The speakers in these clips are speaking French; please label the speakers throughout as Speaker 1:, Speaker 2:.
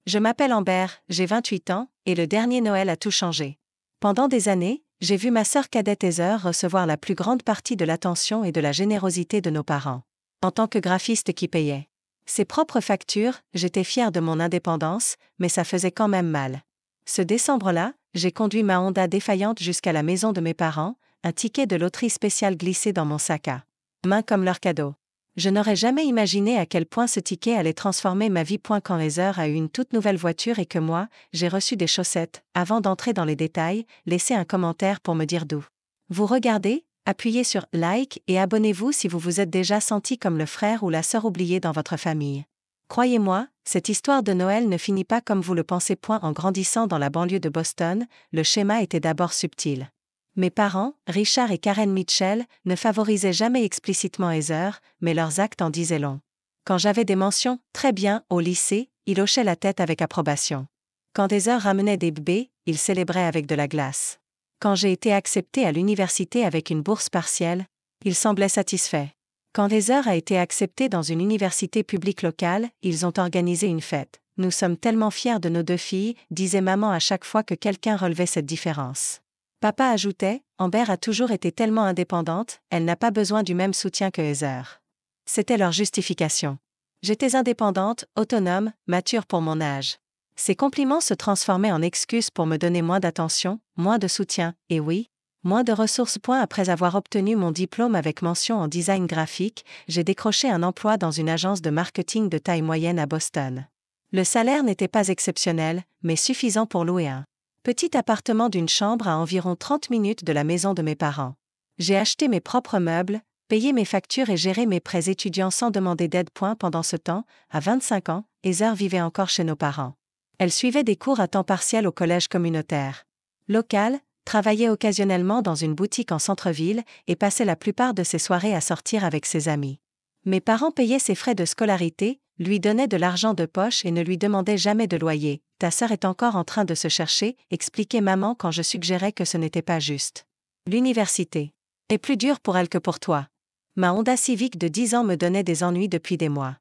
Speaker 1: Je m'appelle Amber, j'ai 28 ans, et le dernier Noël a tout changé. Pendant des années, j'ai vu ma sœur cadette Heather recevoir la plus grande partie de l'attention et de la générosité de nos parents. En tant que graphiste qui payait ses propres factures, j'étais fière de mon indépendance, mais ça faisait quand même mal. Ce décembre-là, j'ai conduit ma Honda défaillante jusqu'à la maison de mes parents, un ticket de loterie spécial glissé dans mon sac à main comme leur cadeau. Je n'aurais jamais imaginé à quel point ce ticket allait transformer ma vie. Quand Heather a eu une toute nouvelle voiture et que moi, j'ai reçu des chaussettes, avant d'entrer dans les détails, laissez un commentaire pour me dire d'où vous regardez, appuyez sur like et abonnez-vous si vous vous êtes déjà senti comme le frère ou la sœur oubliée dans votre famille. Croyez-moi, cette histoire de Noël ne finit pas comme vous le pensez. En grandissant dans la banlieue de Boston, le schéma était d'abord subtil. Mes parents, Richard et Karen Mitchell, ne favorisaient jamais explicitement Heather, mais leurs actes en disaient long. Quand j'avais des mentions « très bien » au lycée, ils hochaient la tête avec approbation. Quand Heather ramenait des bébés, ils célébraient avec de la glace. Quand j'ai été acceptée à l'université avec une bourse partielle, ils semblaient satisfaits. Quand Heather a été acceptée dans une université publique locale, ils ont organisé une fête. Nous sommes tellement fiers de nos 2 filles, disait maman à chaque fois que quelqu'un relevait cette différence. Papa ajoutait, Amber a toujours été tellement indépendante, elle n'a pas besoin du même soutien que Heather. C'était leur justification. J'étais indépendante, autonome, mature pour mon âge. Ces compliments se transformaient en excuses pour me donner moins d'attention, moins de soutien, et oui, moins de ressources. Après avoir obtenu mon diplôme avec mention en design graphique, j'ai décroché un emploi dans une agence de marketing de taille moyenne à Boston. Le salaire n'était pas exceptionnel, mais suffisant pour louer un petit appartement d'une chambre à environ 30 minutes de la maison de mes parents. J'ai acheté mes propres meubles, payé mes factures et géré mes prêts étudiants sans demander d'aide. Pendant ce temps, à 25 ans, Heather vivait encore chez nos parents. Elle suivait des cours à temps partiel au collège communautaire local, travaillait occasionnellement dans une boutique en centre-ville et passait la plupart de ses soirées à sortir avec ses amis. Mes parents payaient ses frais de scolarité, lui donnaient de l'argent de poche et ne lui demandaient jamais de loyer. Ta sœur est encore en train de se chercher, expliquait maman quand je suggérais que ce n'était pas juste. L'université est plus dure pour elle que pour toi. Ma Honda Civic de 10 ans me donnait des ennuis depuis des mois.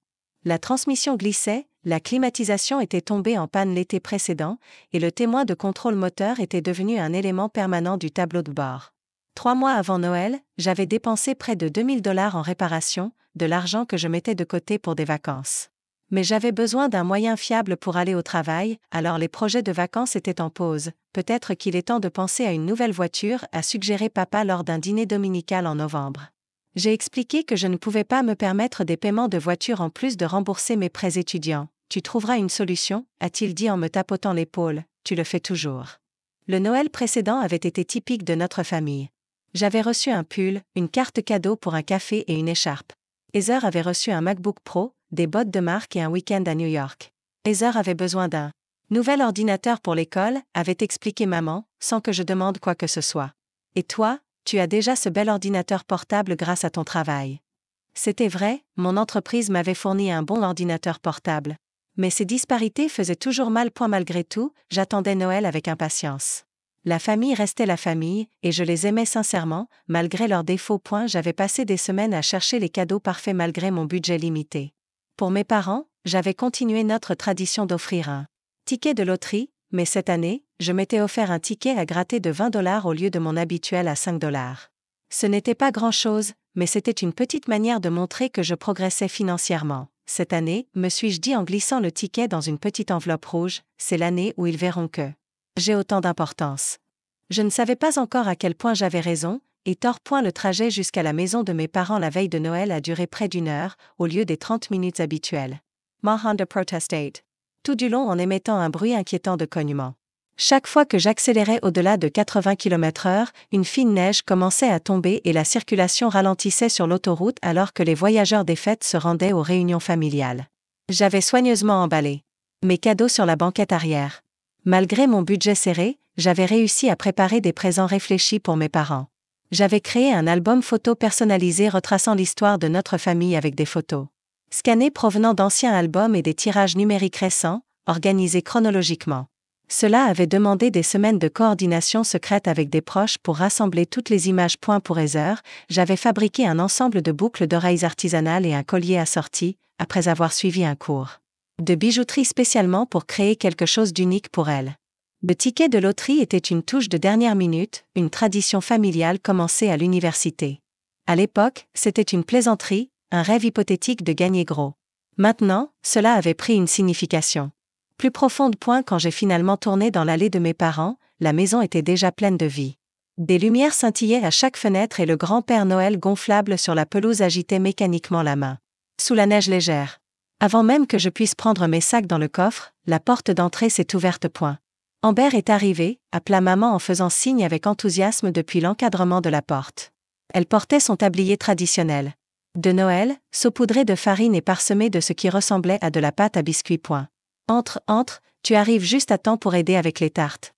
Speaker 1: La transmission glissait, la climatisation était tombée en panne l'été précédent, et le témoin de contrôle moteur était devenu un élément permanent du tableau de bord. 3 mois avant Noël, j'avais dépensé près de $2000 en réparation, de l'argent que je mettais de côté pour des vacances. Mais j'avais besoin d'un moyen fiable pour aller au travail, alors les projets de vacances étaient en pause. Peut-être qu'il est temps de penser à une nouvelle voiture, a suggéré papa lors d'un dîner dominical en novembre. J'ai expliqué que je ne pouvais pas me permettre des paiements de voiture en plus de rembourser mes prêts étudiants. Tu trouveras une solution, a-t-il dit en me tapotant l'épaule, tu le fais toujours. Le Noël précédent avait été typique de notre famille. J'avais reçu un pull, une carte cadeau pour un café et une écharpe. Heather avait reçu un MacBook Pro, des bottes de marque et un week-end à New York. Heather avait besoin d'un nouvel ordinateur pour l'école, avait expliqué maman, sans que je demande quoi que ce soit. Et toi, tu as déjà ce bel ordinateur portable grâce à ton travail. C'était vrai, mon entreprise m'avait fourni un bon ordinateur portable. Mais ces disparités faisaient toujours mal. Malgré tout, j'attendais Noël avec impatience. La famille restait la famille, et je les aimais sincèrement, malgré leurs défauts. J'avais passé des semaines à chercher les cadeaux parfaits malgré mon budget limité. Pour mes parents, j'avais continué notre tradition d'offrir un ticket de loterie, mais cette année, je m'étais offert un ticket à gratter de $20 au lieu de mon habituel à $5. Ce n'était pas grand-chose, mais c'était une petite manière de montrer que je progressais financièrement. Cette année, me suis-je dit en glissant le ticket dans une petite enveloppe rouge, c'est l'année où ils verront que j'ai autant d'importance. Je ne savais pas encore à quel point j'avais raison, et tort. Le trajet jusqu'à la maison de mes parents la veille de Noël a duré près d'1 heure, au lieu des 30 minutes habituelles. Ma Honda protestait. Tout du long en émettant un bruit inquiétant de cognement. Chaque fois que j'accélérais au-delà de 80 km/h, une fine neige commençait à tomber et la circulation ralentissait sur l'autoroute alors que les voyageurs des fêtes se rendaient aux réunions familiales. J'avais soigneusement emballé mes cadeaux sur la banquette arrière. Malgré mon budget serré, j'avais réussi à préparer des présents réfléchis pour mes parents. J'avais créé un album photo personnalisé retraçant l'histoire de notre famille avec des photos scannées provenant d'anciens albums et des tirages numériques récents, organisés chronologiquement. Cela avait demandé des semaines de coordination secrète avec des proches pour rassembler toutes les images. Pour Heather, j'avais fabriqué un ensemble de boucles d'oreilles artisanales et un collier assorti, après avoir suivi un cours de bijouterie spécialement pour créer quelque chose d'unique pour elle. Le ticket de loterie était une touche de dernière minute, une tradition familiale commencée à l'université. À l'époque, c'était une plaisanterie, un rêve hypothétique de gagner gros. Maintenant, cela avait pris une signification plus profonde. Quand j'ai finalement tourné dans l'allée de mes parents, la maison était déjà pleine de vie. Des lumières scintillaient à chaque fenêtre et le grand Père Noël gonflable sur la pelouse agitait mécaniquement la main. Sous la neige légère. Avant même que je puisse prendre mes sacs dans le coffre, la porte d'entrée s'est ouverte. Amber est arrivée, appela maman en faisant signe avec enthousiasme depuis l'encadrement de la porte. Elle portait son tablier traditionnel de Noël, saupoudré de farine et parsemé de ce qui ressemblait à de la pâte à biscuits. Entre, tu arrives juste à temps pour aider avec les tartes.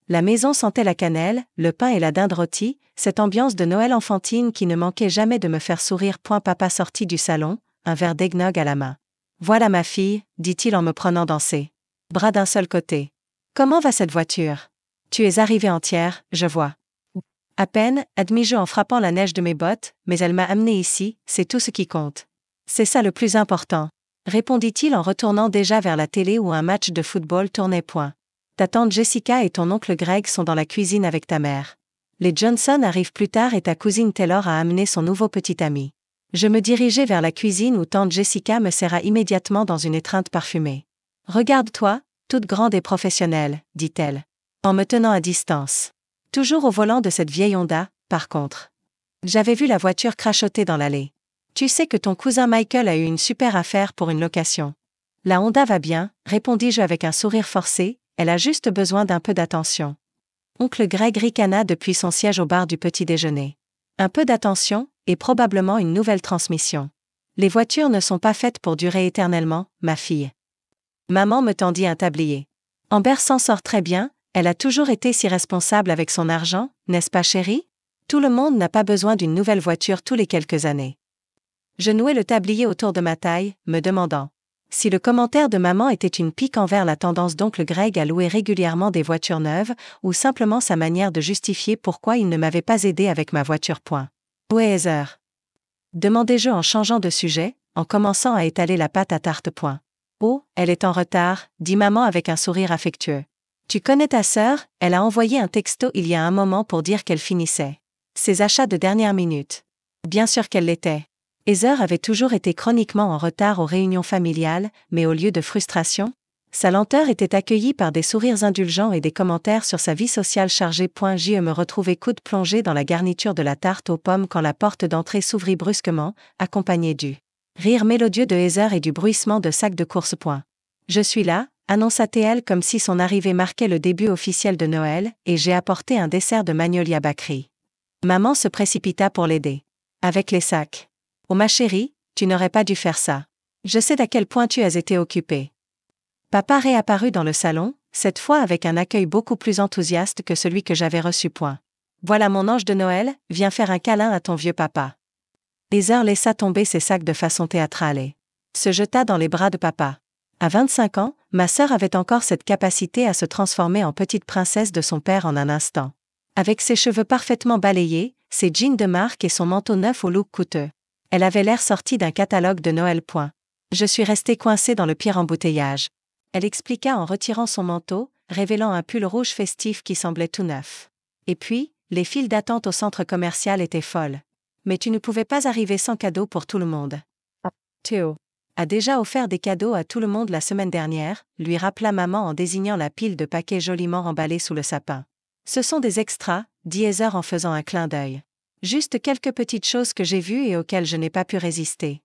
Speaker 1: La maison sentait la cannelle, le pain et la dinde rôtie, cette ambiance de Noël enfantine qui ne manquait jamais de me faire sourire. Papa sortit du salon, un verre d'eggnog à la main. Voilà ma fille, dit-il en me prenant dans ses bras d'un seul côté. Comment va cette voiture? Tu es arrivée entière, je vois. À peine, admis-je en frappant la neige de mes bottes, mais elle m'a amenée ici, c'est tout ce qui compte. C'est ça le plus important, répondit-il en retournant déjà vers la télé où un match de football tournait. Ta tante Jessica et ton oncle Greg sont dans la cuisine avec ta mère. Les Johnson arrivent plus tard et ta cousine Taylor a amené son nouveau petit ami. Je me dirigeai vers la cuisine où tante Jessica me serra immédiatement dans une étreinte parfumée. Regarde-toi, toute grande et professionnelle, dit-elle, en me tenant à distance. Toujours au volant de cette vieille Honda, par contre. J'avais vu la voiture crachoter dans l'allée. Tu sais que ton cousin Michael a eu une super affaire pour une location. La Honda va bien, répondis-je avec un sourire forcé, elle a juste besoin d'un peu d'attention. Oncle Greg ricana depuis son siège au bar du petit déjeuner. Un peu d'attention, et probablement une nouvelle transmission. Les voitures ne sont pas faites pour durer éternellement, ma fille. Maman me tendit un tablier. Amber s'en sort très bien, elle a toujours été si responsable avec son argent, n'est-ce pas chérie? Tout le monde n'a pas besoin d'une nouvelle voiture tous les quelques années. Je nouai le tablier autour de ma taille, me demandant si le commentaire de maman était une pique envers la tendance d'oncle Greg à louer régulièrement des voitures neuves, ou simplement sa manière de justifier pourquoi il ne m'avait pas aidé avec ma voiture. Où est Heather? Demandai-je en changeant de sujet, en commençant à étaler la pâte à tarte. Oh, elle est en retard, dit maman avec un sourire affectueux. Tu connais ta sœur, elle a envoyé un texto il y a un moment pour dire qu'elle finissait ses achats de dernière minute. Bien sûr qu'elle l'était. Heather avait toujours été chroniquement en retard aux réunions familiales, mais au lieu de frustration, sa lenteur était accueillie par des sourires indulgents et des commentaires sur sa vie sociale chargée. Je me retrouvai coude plongé dans la garniture de la tarte aux pommes quand la porte d'entrée s'ouvrit brusquement, accompagnée du rire mélodieux de Heather et du bruissement de sacs de course. Je suis là, annonça-t-elle comme si son arrivée marquait le début officiel de Noël, et j'ai apporté un dessert de Magnolia Bakery. Maman se précipita pour l'aider. Avec les sacs. Oh ma chérie, tu n'aurais pas dû faire ça. Je sais d'à quel point tu as été occupée. Papa réapparut dans le salon, cette fois avec un accueil beaucoup plus enthousiaste que celui que j'avais reçu. Voilà mon ange de Noël, viens faire un câlin à ton vieux papa. Heather laissa tomber ses sacs de façon théâtrale et se jeta dans les bras de papa. À 25 ans, ma sœur avait encore cette capacité à se transformer en petite princesse de son père en un instant. Avec ses cheveux parfaitement balayés, ses jeans de marque et son manteau neuf au look coûteux. Elle avait l'air sortie d'un catalogue de Noël. Je suis restée coincée dans le pire embouteillage. Elle expliqua en retirant son manteau, révélant un pull rouge festif qui semblait tout neuf. Et puis, les files d'attente au centre commercial étaient folles. Mais tu ne pouvais pas arriver sans cadeau pour tout le monde. Théo a déjà offert des cadeaux à tout le monde la semaine dernière, lui rappela maman en désignant la pile de paquets joliment emballés sous le sapin. Ce sont des extras, dit Heather en faisant un clin d'œil. Juste quelques petites choses que j'ai vues et auxquelles je n'ai pas pu résister.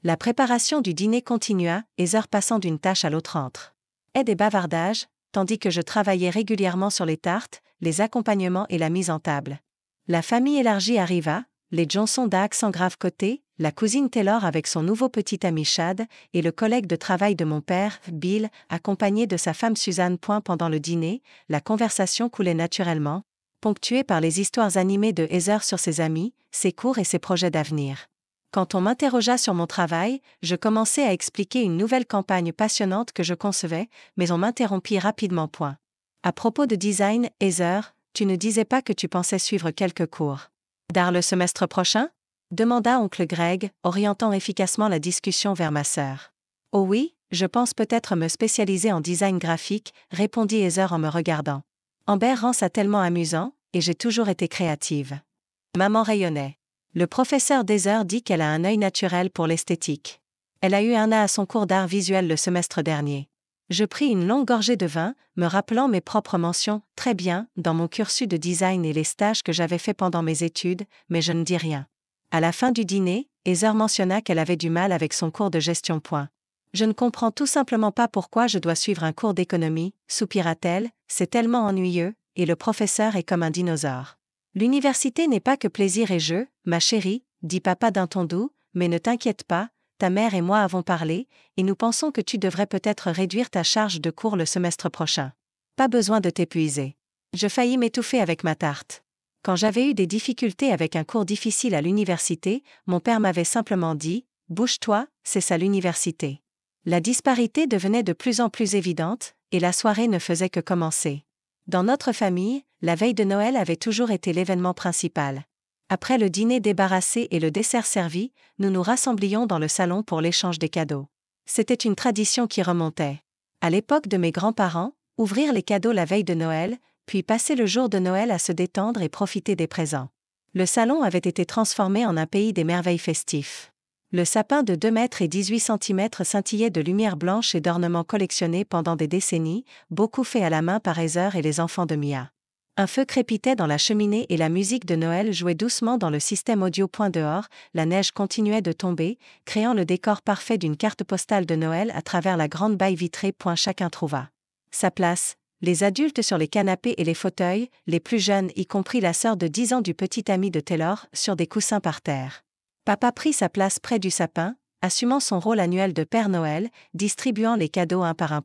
Speaker 1: La préparation du dîner continua, Heather passant d'une tâche à l'autre entre aide et bavardage, tandis que je travaillais régulièrement sur les tartes, les accompagnements et la mise en table. La famille élargie arriva, les Johnson d'accent grave côté, la cousine Taylor avec son nouveau petit ami Chad, et le collègue de travail de mon père, Bill, accompagné de sa femme Suzanne. Pendant le dîner, la conversation coulait naturellement, ponctuée par les histoires animées de Heather sur ses amis, ses cours et ses projets d'avenir. Quand on m'interrogea sur mon travail, je commençai à expliquer une nouvelle campagne passionnante que je concevais, mais on m'interrompit rapidement. À propos de design, Heather, tu ne disais pas que tu pensais suivre quelques cours d'art le semestre prochain? Demanda oncle Greg, orientant efficacement la discussion vers ma sœur. Oh oui, Je pense peut-être me spécialiser en design graphique, répondit Heather en me regardant. Amber rend ça tellement amusant, et j'ai toujours été créative. Maman rayonnait. Le professeur d'Heather dit qu'elle a un œil naturel pour l'esthétique. Elle a eu un A à son cours d'art visuel le semestre dernier. Je pris une longue gorgée de vin, me rappelant mes propres mentions, très bien, dans mon cursus de design et les stages que j'avais faits pendant mes études, mais je ne dis rien. À la fin du dîner, Heather mentionna qu'elle avait du mal avec son cours de gestion. Je ne comprends tout simplement pas pourquoi je dois suivre un cours d'économie, soupira-t-elle, c'est tellement ennuyeux, et le professeur est comme un dinosaure. L'université n'est pas que plaisir et jeu, ma chérie, dit papa d'un ton doux, mais ne t'inquiète pas, ta mère et moi avons parlé, et nous pensons que tu devrais peut-être réduire ta charge de cours le semestre prochain. Pas besoin de t'épuiser. Je faillis m'étouffer avec ma tarte. Quand j'avais eu des difficultés avec un cours difficile à l'université, mon père m'avait simplement dit « Bouge-toi, c'est ça l'université ». La disparité devenait de plus en plus évidente, et la soirée ne faisait que commencer. Dans notre famille, la veille de Noël avait toujours été l'événement principal. Après le dîner débarrassé et le dessert servi, nous nous rassemblions dans le salon pour l'échange des cadeaux. C'était une tradition qui remontait. À l'époque de mes grands-parents, ouvrir les cadeaux la veille de Noël, puis passer le jour de Noël à se détendre et profiter des présents. Le salon avait été transformé en un pays des merveilles festifs. Le sapin de 2 mètres et 18 centimètres scintillait de lumière blanche et d'ornements collectionnés pendant des décennies, beaucoup faits à la main par Heather et les enfants de Mia. Un feu crépitait dans la cheminée et la musique de Noël jouait doucement dans le système audio. Dehors, la neige continuait de tomber, créant le décor parfait d'une carte postale de Noël à travers la grande baie vitrée. Chacun trouva sa place, les adultes sur les canapés et les fauteuils, les plus jeunes y compris la sœur de 10 ans du petit ami de Taylor, sur des coussins par terre. Papa prit sa place près du sapin, assumant son rôle annuel de Père Noël, distribuant les cadeaux un par un.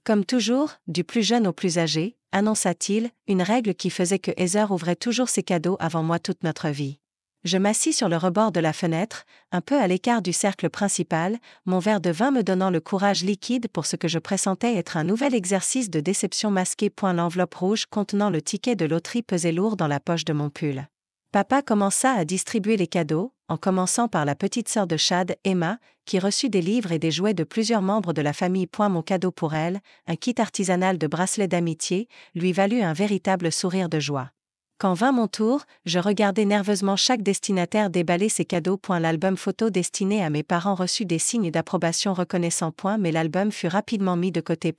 Speaker 1: Comme toujours, du plus jeune au plus âgé, annonça-t-il, une règle qui faisait que Heather ouvrait toujours ses cadeaux avant moi toute notre vie. Je m'assis sur le rebord de la fenêtre, un peu à l'écart du cercle principal, mon verre de vin me donnant le courage liquide pour ce que je pressentais être un nouvel exercice de déception masqué. L'enveloppe rouge contenant le ticket de loterie pesait lourd dans la poche de mon pull. Papa commença à distribuer les cadeaux, en commençant par la petite sœur de Chad, Emma, qui reçut des livres et des jouets de plusieurs membres de la famille. Mon cadeau pour elle, un kit artisanal de bracelets d'amitié, lui valut un véritable sourire de joie. Quand vint mon tour, je regardais nerveusement chaque destinataire déballer ses cadeaux. L'album photo destiné à mes parents reçut des signes d'approbation reconnaissants. Mais l'album fut rapidement mis de côté.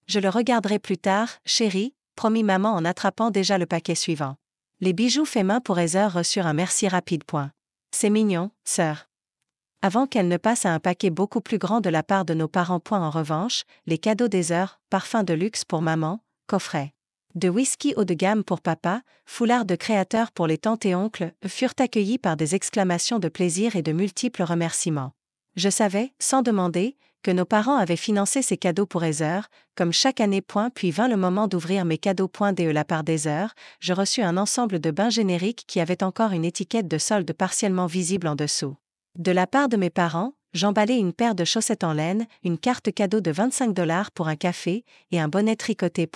Speaker 1: Je le regarderai plus tard, chérie, promit maman en attrapant déjà le paquet suivant. Les bijoux faits main pour Heather reçurent un merci rapide. C'est mignon, sœur. Avant qu'elle ne passe à un paquet beaucoup plus grand de la part de nos parents. En revanche, les cadeaux d'Heather, parfums de luxe pour maman, coffret de whisky haut de gamme pour papa, foulard de créateur pour les tantes et oncles, furent accueillis par des exclamations de plaisir et de multiples remerciements. Je savais, sans demander, que nos parents avaient financé ces cadeaux pour Heather, comme chaque année. Puis vint le moment d'ouvrir mes cadeaux. De la part d'Heather, je reçus un ensemble de bains génériques qui avait encore une étiquette de solde partiellement visible en dessous. De la part de mes parents, j'emballai une paire de chaussettes en laine, une carte cadeau de 25$ pour un café, et un bonnet tricoté.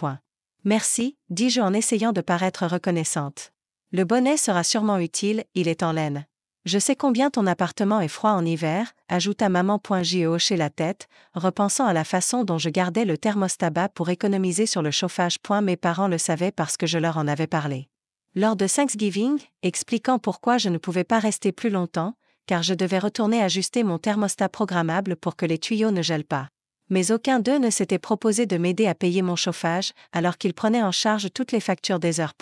Speaker 1: Merci, dis-je en essayant de paraître reconnaissante. Le bonnet sera sûrement utile, il est en laine. Je sais combien ton appartement est froid en hiver, ajouta maman. J'y hochai la tête, repensant à la façon dont je gardais le thermostat bas pour économiser sur le chauffage. Mes parents le savaient parce que je leur en avais parlé. Lors de Thanksgiving, expliquant pourquoi je ne pouvais pas rester plus longtemps, car je devais retourner ajuster mon thermostat programmable pour que les tuyaux ne gèlent pas. Mais aucun d'eux ne s'était proposé de m'aider à payer mon chauffage, alors qu'ils prenaient en charge toutes les factures des heures.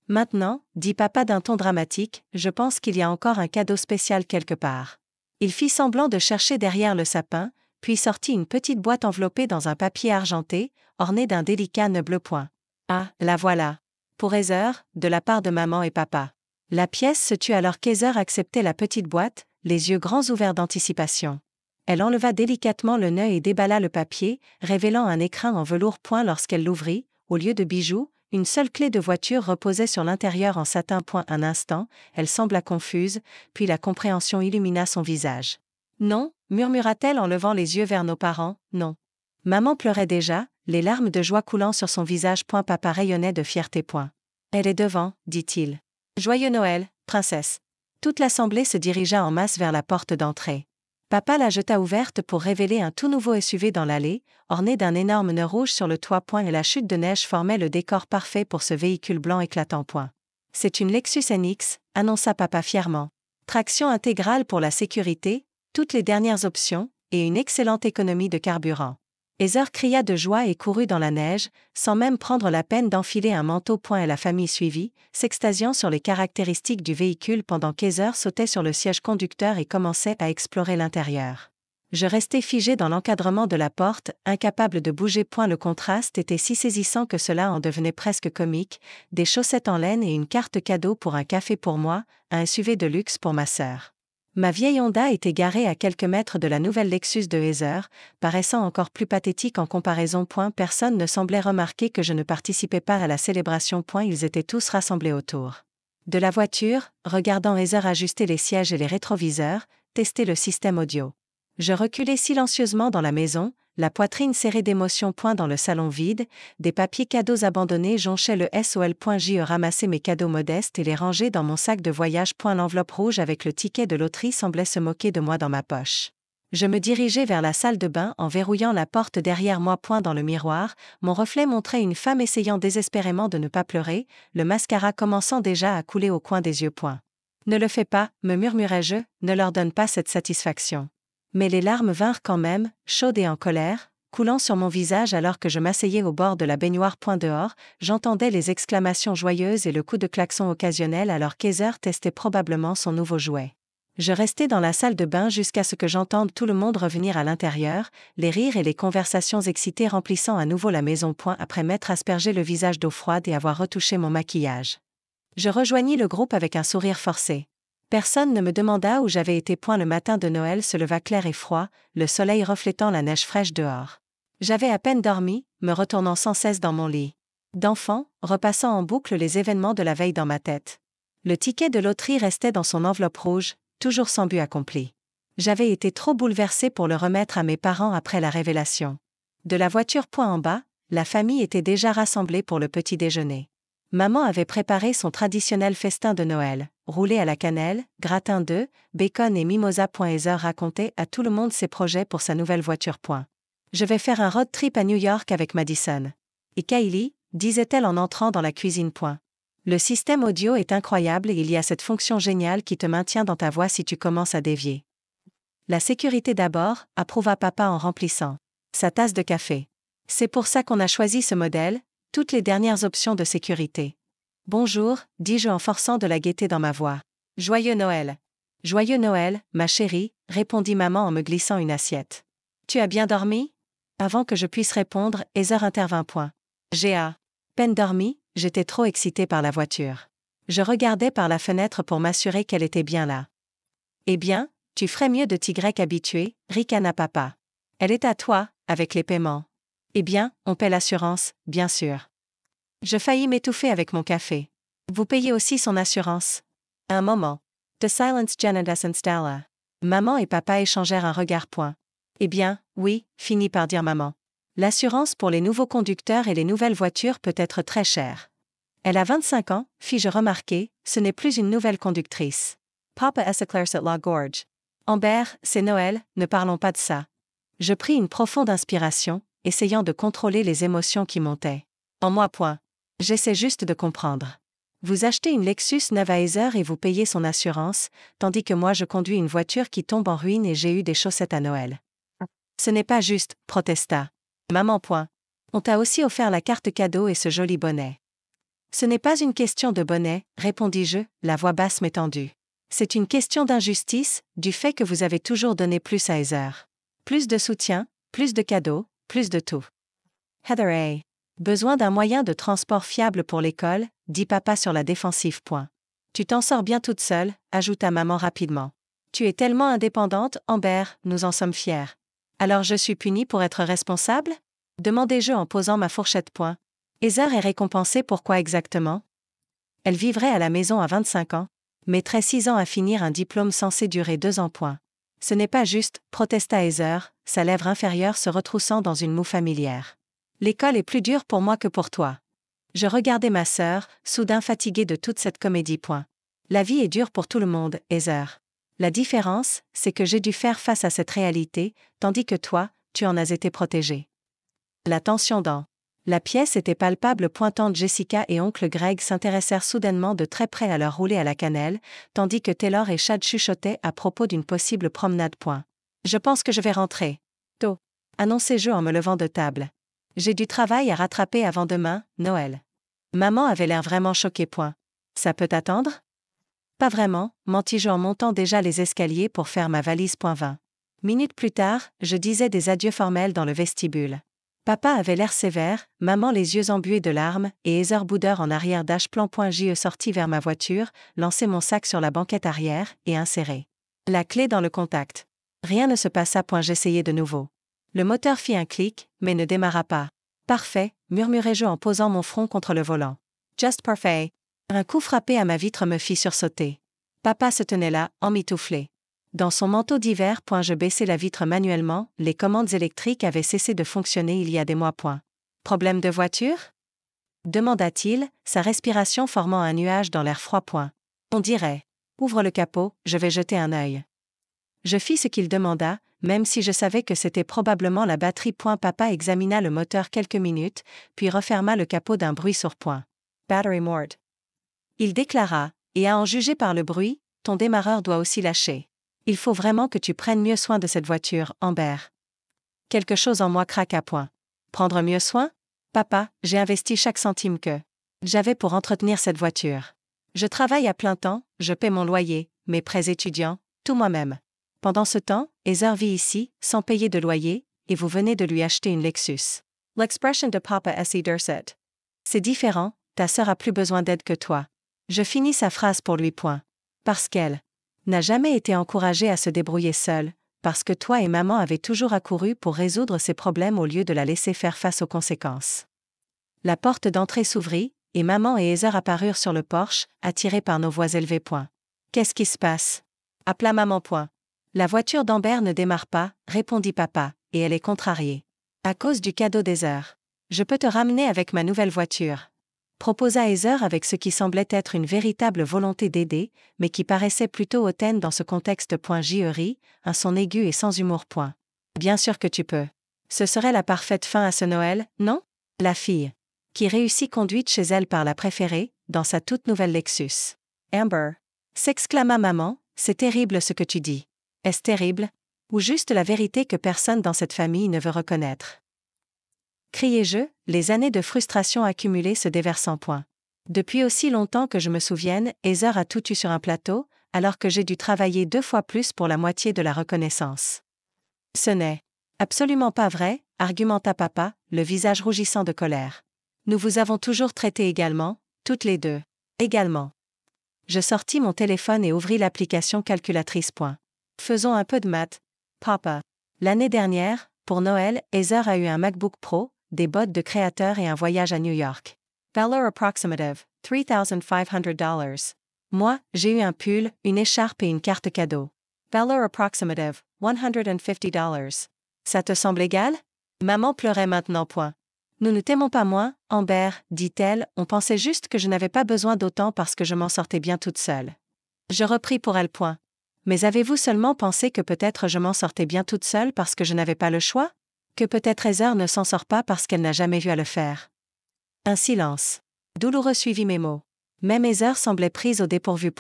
Speaker 1: Maintenant, dit papa d'un ton dramatique, je pense qu'il y a encore un cadeau spécial quelque part. Il fit semblant de chercher derrière le sapin, puis sortit une petite boîte enveloppée dans un papier argenté, ornée d'un délicat nœud bleu. Ah, la voilà. Pour Heather, de la part de maman et papa. La pièce se tut alors qu'Heather acceptait la petite boîte, les yeux grands ouverts d'anticipation. Elle enleva délicatement le nœud et déballa le papier, révélant un écrin en velours. Lorsqu'elle l'ouvrit, au lieu de bijoux, une seule clé de voiture reposait sur l'intérieur en satin. Un instant, elle sembla confuse, puis la compréhension illumina son visage. Non, murmura-t-elle en levant les yeux vers nos parents, non. Maman pleurait déjà, les larmes de joie coulant sur son visage. Papa rayonnait de fierté. Elle est devant, dit-il. Joyeux Noël, princesse. Toute l'assemblée se dirigea en masse vers la porte d'entrée. Papa la jeta ouverte pour révéler un tout nouveau SUV dans l'allée, orné d'un énorme nœud rouge sur le toit. Et la chute de neige formait le décor parfait pour ce véhicule blanc éclatant. C'est une Lexus NX, annonça papa fièrement. Traction intégrale pour la sécurité, toutes les dernières options, et une excellente économie de carburant. Heather cria de joie et courut dans la neige, sans même prendre la peine d'enfiler un manteau. Et la famille suivit, s'extasiant sur les caractéristiques du véhicule pendant qu'Heather sautait sur le siège conducteur et commençait à explorer l'intérieur. Je restais figé dans l'encadrement de la porte, incapable de bouger. Le contraste était si saisissant que cela en devenait presque comique, des chaussettes en laine et une carte cadeau pour un café pour moi, un SUV de luxe pour ma sœur. Ma vieille Honda était garée à quelques mètres de la nouvelle Lexus de Heather, paraissant encore plus pathétique en comparaison. Personne ne semblait remarquer que je ne participais pas à la célébration. Ils étaient tous rassemblés autour de la voiture, regardant Heather ajuster les sièges et les rétroviseurs, tester le système audio. Je reculais silencieusement dans la maison, la poitrine serrée d'émotion. Dans le salon vide, des papiers cadeaux abandonnés jonchaient le sol. J'y ramassé mes cadeaux modestes et les rangeais dans mon sac de voyage. L'enveloppe rouge avec le ticket de loterie semblait se moquer de moi dans ma poche. Je me dirigeais vers la salle de bain en verrouillant la porte derrière moi. Dans le miroir, mon reflet montrait une femme essayant désespérément de ne pas pleurer, le mascara commençant déjà à couler au coin des yeux. Ne le fais pas, me murmurai-je, ne leur donne pas cette satisfaction. Mais les larmes vinrent quand même, chaudes et en colère, coulant sur mon visage alors que je m'asseyais au bord de la baignoire. Dehors, j'entendais les exclamations joyeuses et le coup de klaxon occasionnel alors qu'Heather testait probablement son nouveau jouet. Je restai dans la salle de bain jusqu'à ce que j'entende tout le monde revenir à l'intérieur, les rires et les conversations excitées remplissant à nouveau la maison. Après m'être aspergé le visage d'eau froide et avoir retouché mon maquillage. Je rejoignis le groupe avec un sourire forcé. Personne ne me demanda où j'avais été. Le matin de Noël se leva clair et froid, le soleil reflétant la neige fraîche dehors. J'avais à peine dormi, me retournant sans cesse dans mon lit d'enfant, repassant en boucle les événements de la veille dans ma tête. Le ticket de loterie restait dans son enveloppe rouge, toujours sans but accompli. J'avais été trop bouleversé pour le remettre à mes parents après la révélation. De la voiture. En bas, la famille était déjà rassemblée pour le petit déjeuner. Maman avait préparé son traditionnel festin de Noël, roulé à la cannelle, gratin d'œufs, bacon et mimosa. Heather racontait à tout le monde ses projets pour sa nouvelle voiture. Je vais faire un road trip à New York avec Madison. Et Kylie, disait-elle en entrant dans la cuisine. Le système audio est incroyable et il y a cette fonction géniale qui te maintient dans ta voie si tu commences à dévier. La sécurité d'abord, approuva papa en remplissant sa tasse de café. C'est pour ça qu'on a choisi ce modèle, toutes les dernières options de sécurité. Bonjour, dis-je en forçant de la gaieté dans ma voix. Joyeux Noël. Joyeux Noël, ma chérie, répondit maman en me glissant une assiette. Tu as bien dormi? Avant que je puisse répondre, Heather intervint. J'ai à peine dormi, j'étais trop excitée par la voiture. Je regardais par la fenêtre pour m'assurer qu'elle était bien là. Eh bien, tu ferais mieux de t'y habituer, ricana papa. Elle est à toi, avec les paiements. Eh bien, on paie l'assurance, bien sûr. Je faillis m'étouffer avec mon café. Vous payez aussi son assurance? Un moment. The silence installa. Maman et papa échangèrent un regard. Eh bien, oui, finit par dire maman. L'assurance pour les nouveaux conducteurs et les nouvelles voitures peut être très chère. Elle a 25 ans, fis-je remarquer, ce n'est plus une nouvelle conductrice. Papa s'éclaircit la gorge. Amber, c'est Noël, ne parlons pas de ça. Je pris une profonde inspiration, essayant de contrôler les émotions qui montaient. En moi. J'essaie juste de comprendre. Vous achetez une Lexus neuve à Heather et vous payez son assurance, tandis que moi je conduis une voiture qui tombe en ruine et j'ai eu des chaussettes à Noël. Ce n'est pas juste, protesta maman. On t'a aussi offert la carte cadeau et ce joli bonnet. Ce n'est pas une question de bonnet, répondis-je, la voix basse m'étendue. C'est une question d'injustice, du fait que vous avez toujours donné plus à Heather. Plus de soutien, plus de cadeaux, plus de tout. Heather a besoin d'un moyen de transport fiable pour l'école, dit papa sur la défensive. Tu t'en sors bien toute seule, ajouta maman rapidement. Tu es tellement indépendante, Amber, nous en sommes fiers. Alors je suis punie pour être responsable? Demandai-je en posant ma fourchette. Heather est récompensée pour quoi exactement? Elle vivrait à la maison à 25 ans, mettrait 6 ans à finir un diplôme censé durer 2 ans. Ce n'est pas juste, protesta Heather, sa lèvre inférieure se retroussant dans une moue familière. L'école est plus dure pour moi que pour toi. Je regardais ma sœur, soudain fatiguée de toute cette comédie. La vie est dure pour tout le monde, Heather. La différence, c'est que j'ai dû faire face à cette réalité, tandis que toi, tu en as été protégé. La tension dans la pièce était palpable. Tante Jessica et oncle Greg s'intéressèrent soudainement de très près à leur roulé à la cannelle, tandis que Taylor et Chad chuchotaient à propos d'une possible promenade. Je pense que je vais rentrer tôt, annonçai-je en me levant de table. J'ai du travail à rattraper avant demain, Noël. Maman avait l'air vraiment choquée. Ça peut attendre? Pas vraiment, mentis-je en montant déjà les escaliers pour faire ma valise. 20 minutes plus tard, je disais des adieux formels dans le vestibule. Papa avait l'air sévère, maman les yeux embués de larmes, et Heather boudeur en arrière d'H-plan. Je sortis vers ma voiture, lancai mon sac sur la banquette arrière, et insérai la clé dans le contact. Rien ne se passa. J'essayai de nouveau. Le moteur fit un clic, mais ne démarra pas. Parfait, murmurai-je en posant mon front contre le volant. Just parfait. Un coup frappé à ma vitre me fit sursauter. Papa se tenait là, emmitouflé. Dans son manteau d'hiver. Je baissai la vitre manuellement, les commandes électriques avaient cessé de fonctionner il y a des mois. Problème de voiture? Demanda-t-il, sa respiration formant un nuage dans l'air froid. On dirait. Ouvre le capot, je vais jeter un œil. Je fis ce qu'il demanda, même si je savais que c'était probablement la batterie. Papa examina le moteur quelques minutes, puis referma le capot d'un bruit sourd. Battery mort. Il déclara, et à en juger par le bruit, ton démarreur doit aussi lâcher. Il faut vraiment que tu prennes mieux soin de cette voiture, Amber. Quelque chose en moi craqua. Prendre mieux soin? Papa, j'ai investi chaque centime que j'avais pour entretenir cette voiture. Je travaille à plein temps, je paie mon loyer, mes prêts étudiants, tout moi-même. Pendant ce temps, Heather vit ici, sans payer de loyer, et vous venez de lui acheter une Lexus. L'expression de Papa S.E. Dorset. C'est différent, ta sœur a plus besoin d'aide que toi. Je finis sa phrase pour lui. Parce qu'elle n'a jamais été encouragée à se débrouiller seule, parce que toi et maman avez toujours accouru pour résoudre ses problèmes au lieu de la laisser faire face aux conséquences. La porte d'entrée s'ouvrit, et maman et Heather apparurent sur le porche, attirés par nos voix élevées. Qu'est-ce qui se passe? Appela maman. La voiture d'Amber ne démarre pas, répondit papa, et elle est contrariée. À cause du cadeau d'Heather. Je peux te ramener avec ma nouvelle voiture, proposa Heather avec ce qui semblait être une véritable volonté d'aider, mais qui paraissait plutôt hautaine dans ce contexte. J.E. rit, un son aigu et sans humour. Bien sûr que tu peux. Ce serait la parfaite fin à ce Noël, non? La fille, qui réussit conduite chez elle par la préférée, dans sa toute nouvelle Lexus. Amber, s'exclama maman, c'est terrible ce que tu dis. Est-ce terrible? Ou juste la vérité que personne dans cette famille ne veut reconnaître? Criai-je, les années de frustration accumulées se déversant. Depuis aussi longtemps que je me souvienne, Heather a tout eu sur un plateau, alors que j'ai dû travailler 2 fois plus pour la moitié de la reconnaissance. Ce n'est absolument pas vrai, argumenta papa, le visage rougissant de colère. Nous vous avons toujours traité également, toutes les deux. Également. Je sortis mon téléphone et ouvris l'application calculatrice. Faisons un peu de maths, papa. L'année dernière, pour Noël, Heather a eu un MacBook Pro, des bottes de créateur et un voyage à New York. Valeur approximative, $3,500. Moi, j'ai eu un pull, une écharpe et une carte cadeau. Valeur approximative, $150. Ça te semble égal? Maman pleurait maintenant. Nous ne t'aimons pas moins, Amber, dit-elle, on pensait juste que je n'avais pas besoin d'autant parce que je m'en sortais bien toute seule. Je repris pour elle. Mais avez-vous seulement pensé que peut-être je m'en sortais bien toute seule parce que je n'avais pas le choix? Que peut-être Heather ne s'en sort pas parce qu'elle n'a jamais eu à le faire? Un silence douloureux suivit mes mots. Même Heather semblait prise au dépourvu.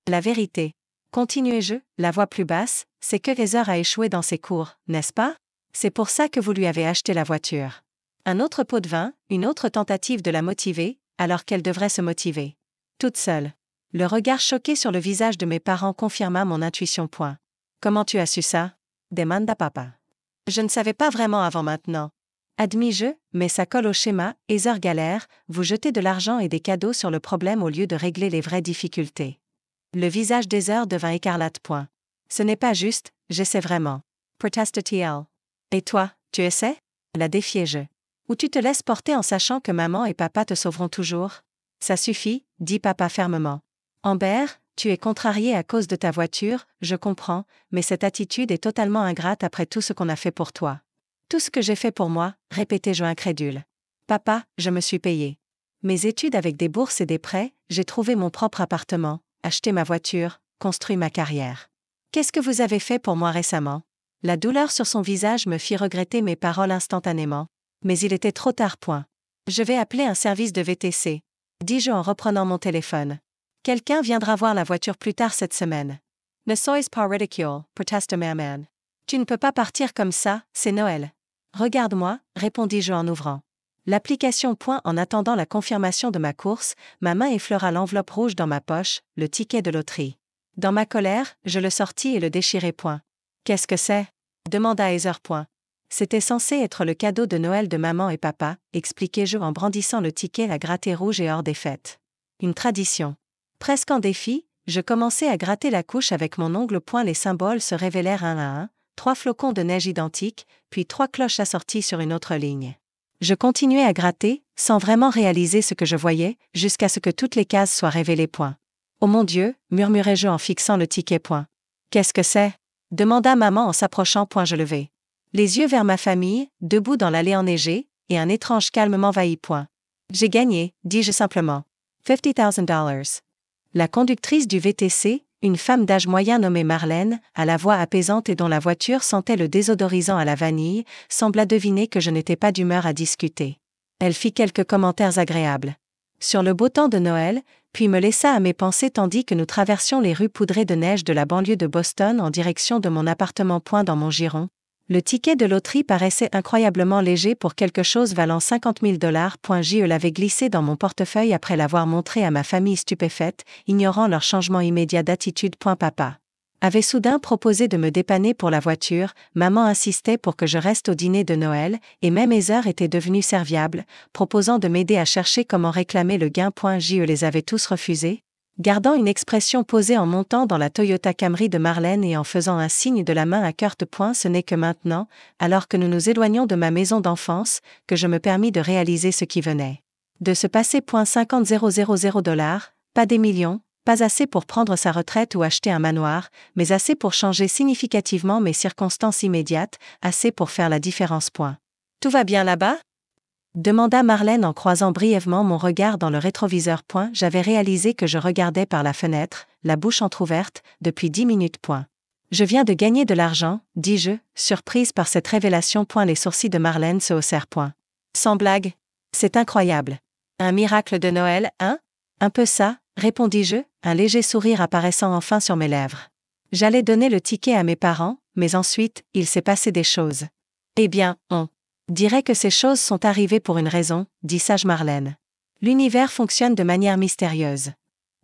Speaker 1: La vérité, continuai-je, la voix plus basse, c'est que Heather a échoué dans ses cours, n'est-ce pas? C'est pour ça que vous lui avez acheté la voiture. Un autre pot de vin, une autre tentative de la motiver, alors qu'elle devrait se motiver. Toute seule. Le regard choqué sur le visage de mes parents confirma mon intuition. Comment tu as su ça? Demanda papa. Je ne savais pas vraiment avant maintenant. Admis-je, mais ça colle au schéma, Heather galère, vous jetez de l'argent et des cadeaux sur le problème au lieu de régler les vraies difficultés. Le visage d'Heather devint écarlate. Ce n'est pas juste, j'essaie vraiment. Protesta-t-elle. Et toi, tu essaies? La défiai-je. Ou tu te laisses porter en sachant que maman et papa te sauveront toujours? Ça suffit, dit papa fermement. Amber, tu es contrariée à cause de ta voiture, je comprends, mais cette attitude est totalement ingrate après tout ce qu'on a fait pour toi. Tout ce que j'ai fait pour moi, répétai-je incrédule. Papa, je me suis payée. Mes études avec des bourses et des prêts, j'ai trouvé mon propre appartement, acheté ma voiture, construit ma carrière. Qu'est-ce que vous avez fait pour moi récemment? La douleur sur son visage me fit regretter mes paroles instantanément. Mais il était trop tard. Je vais appeler un service de VTC, dis-je en reprenant mon téléphone. Quelqu'un viendra voir la voiture plus tard cette semaine. Ne sois pas ridicule, protesta maman. Tu ne peux pas partir comme ça, c'est Noël. Regarde-moi, répondis-je en ouvrant l'application. En attendant la confirmation de ma course, ma main effleura l'enveloppe rouge dans ma poche, le ticket de loterie. Dans ma colère, je le sortis et le déchirai. Qu'est-ce que c'est? Demanda Heather. C'était censé être le cadeau de Noël de maman et papa, expliquai-je en brandissant le ticket à gratter rouge et hors des fêtes. Une tradition. Presque en défi, je commençai à gratter la couche avec mon ongle. Les symboles se révélèrent un à un, 3 flocons de neige identiques, puis 3 cloches assorties sur une autre ligne. Je continuai à gratter, sans vraiment réaliser ce que je voyais, jusqu'à ce que toutes les cases soient révélées. Oh mon Dieu, murmurai-je en fixant le ticket. Qu'est-ce que c'est? Demanda maman en s'approchant. Je levai les yeux vers ma famille, debout dans l'allée enneigée, et un étrange calme m'envahit. J'ai gagné, dis-je simplement. $50,000. La conductrice du VTC, une femme d'âge moyen nommée Marlène, à la voix apaisante et dont la voiture sentait le désodorisant à la vanille, sembla deviner que je n'étais pas d'humeur à discuter. Elle fit quelques commentaires agréables sur le beau temps de Noël, puis me laissa à mes pensées tandis que nous traversions les rues poudrées de neige de la banlieue de Boston en direction de mon appartement. Dans mon giron, le ticket de loterie paraissait incroyablement léger pour quelque chose valant $50,000. Je l'avais glissé dans mon portefeuille après l'avoir montré à ma famille stupéfaite, ignorant leur changement immédiat d'attitude. Papa avait soudain proposé de me dépanner pour la voiture, maman insistait pour que je reste au dîner de Noël, et même Heather était devenue serviable, proposant de m'aider à chercher comment réclamer le gain. Je les avais tous refusés, gardant une expression posée en montant dans la Toyota Camry de Marlène et en faisant un signe de la main à Kurt. Ce n'est que maintenant, alors que nous nous éloignons de ma maison d'enfance, que je me permis de réaliser ce qui venait de se passer. $50,000, pas des millions, pas assez pour prendre sa retraite ou acheter un manoir, mais assez pour changer significativement mes circonstances immédiates, assez pour faire la différence. Tout va bien là-bas? Demanda Marlène en croisant brièvement mon regard dans le rétroviseur. J'avais réalisé que je regardais par la fenêtre, la bouche entr'ouverte, depuis 10 minutes. Je viens de gagner de l'argent, dis-je, surprise par cette révélation. Les sourcils de Marlène se haussèrent. Sans blague. C'est incroyable. Un miracle de Noël, hein? Un peu ça, répondis-je, un léger sourire apparaissant enfin sur mes lèvres. J'allais donner le ticket à mes parents, mais ensuite, il s'est passé des choses. Eh bien, on dirait que ces choses sont arrivées pour une raison, dit sage Marlène. L'univers fonctionne de manière mystérieuse.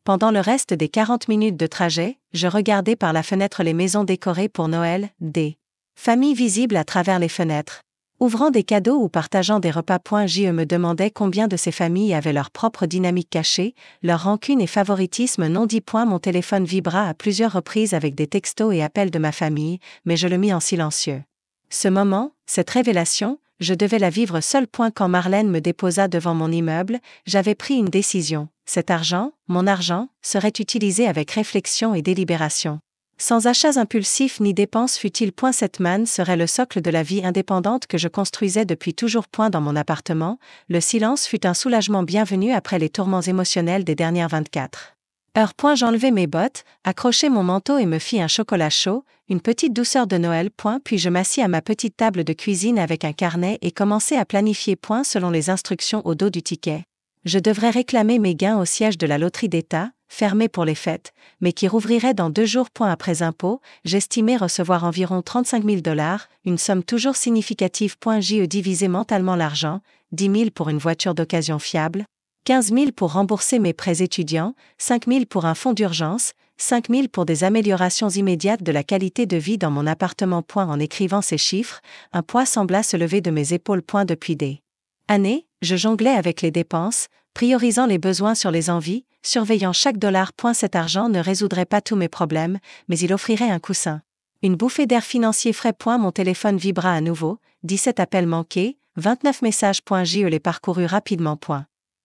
Speaker 1: Pendant le reste des 40 minutes de trajet, je regardais par la fenêtre les maisons décorées pour Noël, des familles visibles à travers les fenêtres, ouvrant des cadeaux ou partageant des repas. Je me demandais combien de ces familles avaient leur propre dynamique cachée, leur rancune et favoritisme non dit. Mon téléphone vibra à plusieurs reprises avec des textos et appels de ma famille, mais je le mis en silencieux. Ce moment, cette révélation, je devais la vivre seule. Quand Marlène me déposa devant mon immeuble, j'avais pris une décision. Cet argent, mon argent, serait utilisé avec réflexion et délibération. Sans achats impulsifs ni dépenses futiles. Cette manne serait le socle de la vie indépendante que je construisais depuis toujours. Dans mon appartement, le silence fut un soulagement bienvenu après les tourments émotionnels des dernières 24 heures. J'enlevai mes bottes, accrochai mon manteau et me fis un chocolat chaud, une petite douceur de Noël. Puis je m'assis à ma petite table de cuisine avec un carnet et commençai à planifier. Selon les instructions au dos du ticket. Je devrais réclamer mes gains au siège de la loterie d'État, fermé pour les fêtes, mais qui rouvrirait dans 2 jours. Après impôt, j'estimais recevoir environ $35,000, une somme toujours significative. Je divisais mentalement l'argent, 10 000 pour une voiture d'occasion fiable, 15 000 pour rembourser mes prêts étudiants, 5 000 pour un fonds d'urgence, 5 000 pour des améliorations immédiates de la qualité de vie dans mon appartement. En écrivant ces chiffres, un poids sembla se lever de mes épaules. Depuis des années, je jonglais avec les dépenses, priorisant les besoins sur les envies, surveillant chaque dollar. Cet argent ne résoudrait pas tous mes problèmes, mais il offrirait un coussin. Une bouffée d'air financier frais. Mon téléphone vibra à nouveau, 17 appels manqués, 29 messages. Je les parcourus rapidement.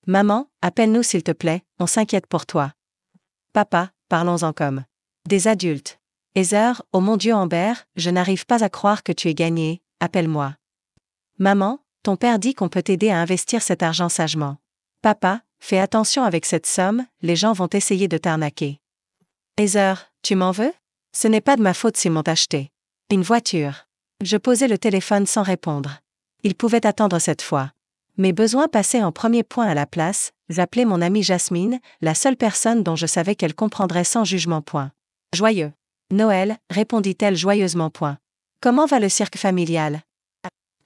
Speaker 1: Maman, appelle-nous s'il te plaît, on s'inquiète pour toi. Papa, parlons-en comme des adultes. Heather, oh mon Dieu Amber, je n'arrive pas à croire que tu aies gagné, appelle-moi. Maman, ton père dit qu'on peut t'aider à investir cet argent sagement. Papa, fais attention avec cette somme, les gens vont essayer de t'arnaquer. Heather, tu m'en veux? Ce n'est pas de ma faute s'ils m'ont acheté une voiture. Je posais le téléphone sans répondre. Il pouvait attendre cette fois. Mes besoins passaient en premier point à la place, j'appelais mon amie Jasmine, la seule personne dont je savais qu'elle comprendrait sans jugement point. Joyeux Noël, répondit-elle joyeusement point. Comment va le cirque familial?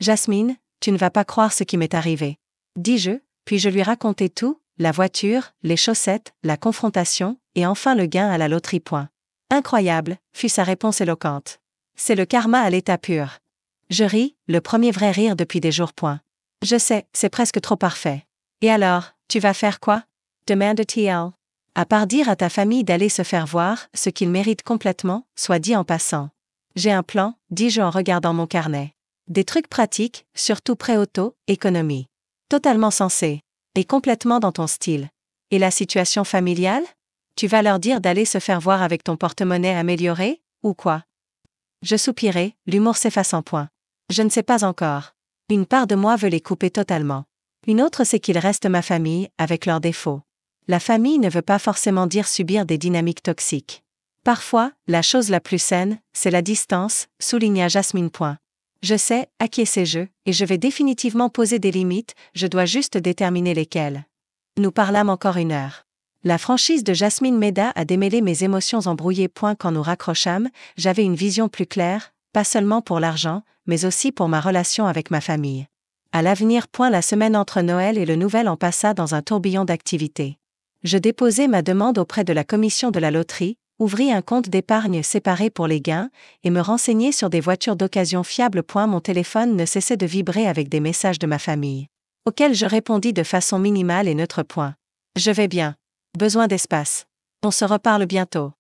Speaker 1: Jasmine, tu ne vas pas croire ce qui m'est arrivé. Dis-je, puis je lui racontai tout, la voiture, les chaussettes, la confrontation, et enfin le gain à la loterie point. Incroyable, fut sa réponse éloquente. C'est le karma à l'état pur. Je ris, le premier vrai rire depuis des jours point. Je sais, c'est presque trop parfait. Et alors, tu vas faire quoi? Demanda-t-il. À part dire à ta famille d'aller se faire voir, ce qu'ils méritent complètement, soit dit en passant. J'ai un plan, dis-je en regardant mon carnet. Des trucs pratiques, surtout pré-auto, économie. Totalement sensé. Et complètement dans ton style. Et la situation familiale? Tu vas leur dire d'aller se faire voir avec ton porte-monnaie amélioré, ou quoi? Je soupirai, l'humour s'effaçant point. Je ne sais pas encore. Une part de moi veut les couper totalement. Une autre c'est qu'ils restent ma famille, avec leurs défauts. La famille ne veut pas forcément dire subir des dynamiques toxiques. Parfois, la chose la plus saine, c'est la distance, souligna Jasmine point. Je sais, acquiesçai-je, et je vais définitivement poser des limites, je dois juste déterminer lesquelles. Nous parlâmes encore 1 heure. La franchise de Jasmine m'aida à démêler mes émotions embrouillées. Quand nous raccrochâmes, j'avais une vision plus claire, pas seulement pour l'argent, mais aussi pour ma relation avec ma famille. À l'avenir. La semaine entre Noël et le Nouvel An passa dans un tourbillon d'activités. Je déposai ma demande auprès de la commission de la loterie, ouvris un compte d'épargne séparé pour les gains, et me renseignai sur des voitures d'occasion fiables. Mon téléphone ne cessait de vibrer avec des messages de ma famille, auxquels je répondis de façon minimale et neutre. Je vais bien. Besoin d'espace. On se reparle bientôt.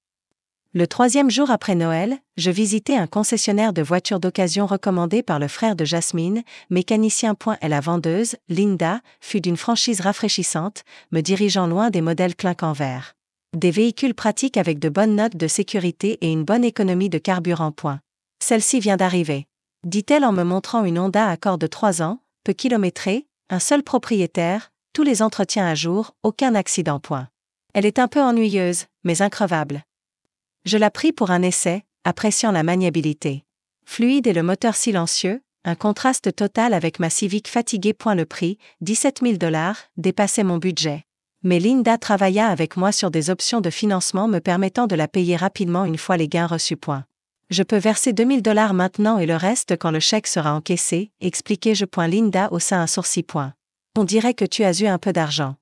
Speaker 1: Le 3e jour après Noël, je visitai un concessionnaire de voitures d'occasion recommandé par le frère de Jasmine, mécanicien. Et la vendeuse, Linda, fut d'une franchise rafraîchissante, me dirigeant loin des modèles clinquant verts. Des véhicules pratiques avec de bonnes notes de sécurité et une bonne économie de carburant. Celle-ci vient d'arriver, dit-elle en me montrant une Honda Accord de 3 ans, peu kilométrée, un seul propriétaire, tous les entretiens à jour, aucun accident. Elle est un peu ennuyeuse, mais increvable. Je la pris pour un essai, appréciant la maniabilité. Fluide et le moteur silencieux, un contraste total avec ma Civic fatiguée. Le prix, $17 000, dépassait mon budget. Mais Linda travailla avec moi sur des options de financement me permettant de la payer rapidement une fois les gains reçus. Je peux verser $2 000 maintenant et le reste quand le chèque sera encaissé, expliquai-je. Linda haussa un sourcil. On dirait que tu as eu un peu d'argent.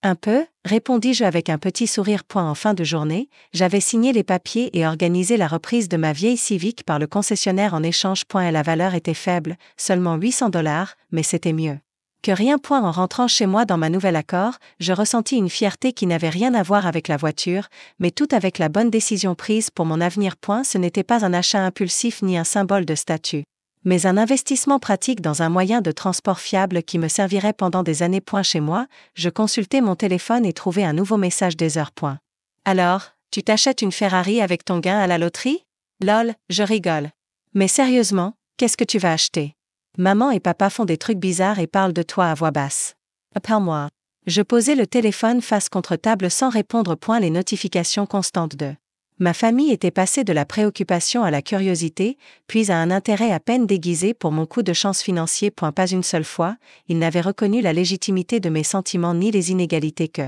Speaker 1: Un peu, répondis-je avec un petit sourire. En fin de journée, j'avais signé les papiers et organisé la reprise de ma vieille Civic par le concessionnaire en échange. Et la valeur était faible, seulement $800, mais c'était mieux que rien. En rentrant chez moi dans ma nouvelle Accord, je ressentis une fierté qui n'avait rien à voir avec la voiture, mais tout avec la bonne décision prise pour mon avenir. Ce n'était pas un achat impulsif ni un symbole de statut, mais un investissement pratique dans un moyen de transport fiable qui me servirait pendant des années. Chez moi, je consultai mon téléphone et trouvai un nouveau message des heures. Alors, tu t'achètes une Ferrari avec ton gain à la loterie? Lol, je rigole. Mais sérieusement, qu'est-ce que tu vas acheter? Maman et papa font des trucs bizarres et parlent de toi à voix basse. Appelle-moi. Je posai le téléphone face contre table sans répondre. Les notifications constantes de ma famille étaient passées de la préoccupation à la curiosité, puis à un intérêt à peine déguisé pour mon coup de chance financier. Pas une seule fois, ils n'avaient reconnu la légitimité de mes sentiments ni les inégalités que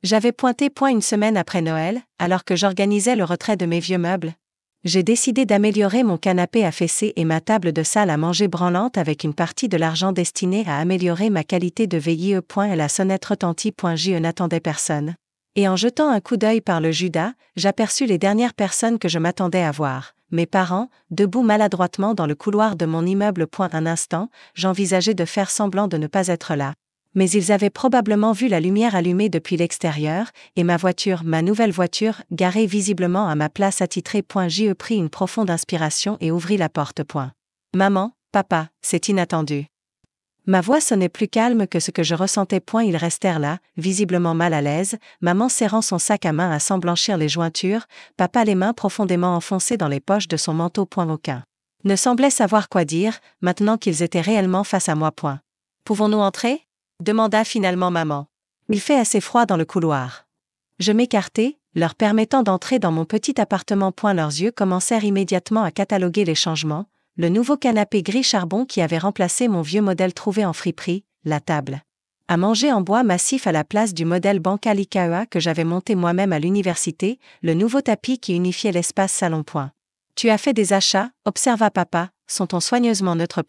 Speaker 1: j'avais pointées. 1 semaine après Noël, alors que j'organisais le retrait de mes vieux meubles, j'ai décidé d'améliorer mon canapé affaissé et ma table de salle à manger branlante avec une partie de l'argent destiné à améliorer ma qualité de veille. Et la sonnette retentit. Je n'attendais personne. Et en jetant un coup d'œil par le Judas, j'aperçus les dernières personnes que je m'attendais à voir. Mes parents, debout maladroitement dans le couloir de mon immeuble. Un instant, j'envisageais de faire semblant de ne pas être là. Mais ils avaient probablement vu la lumière allumée depuis l'extérieur, et ma voiture, ma nouvelle voiture, garée visiblement à ma place attitrée. J'y pris une profonde inspiration et ouvris la porte. Maman, papa, c'est inattendu. Ma voix sonnait plus calme que ce que je ressentais. Ils restèrent là, visiblement mal à l'aise, maman serrant son sac à main à s'en blanchir les jointures, papa les mains profondément enfoncées dans les poches de son manteau. Aucun ne semblait savoir quoi dire, maintenant qu'ils étaient réellement face à moi. Pouvons-nous entrer? Demanda finalement maman. Il fait assez froid dans le couloir. Je m'écartai, leur permettant d'entrer dans mon petit appartement. Leurs yeux commencèrent immédiatement à cataloguer les changements, le nouveau canapé gris charbon qui avait remplacé mon vieux modèle trouvé en friperie, la table à manger en bois massif à la place du modèle bancal IKEA que j'avais monté moi-même à l'université, le nouveau tapis qui unifiait l'espace salon. Tu as fait des achats, observa papa, son-on soigneusement neutre.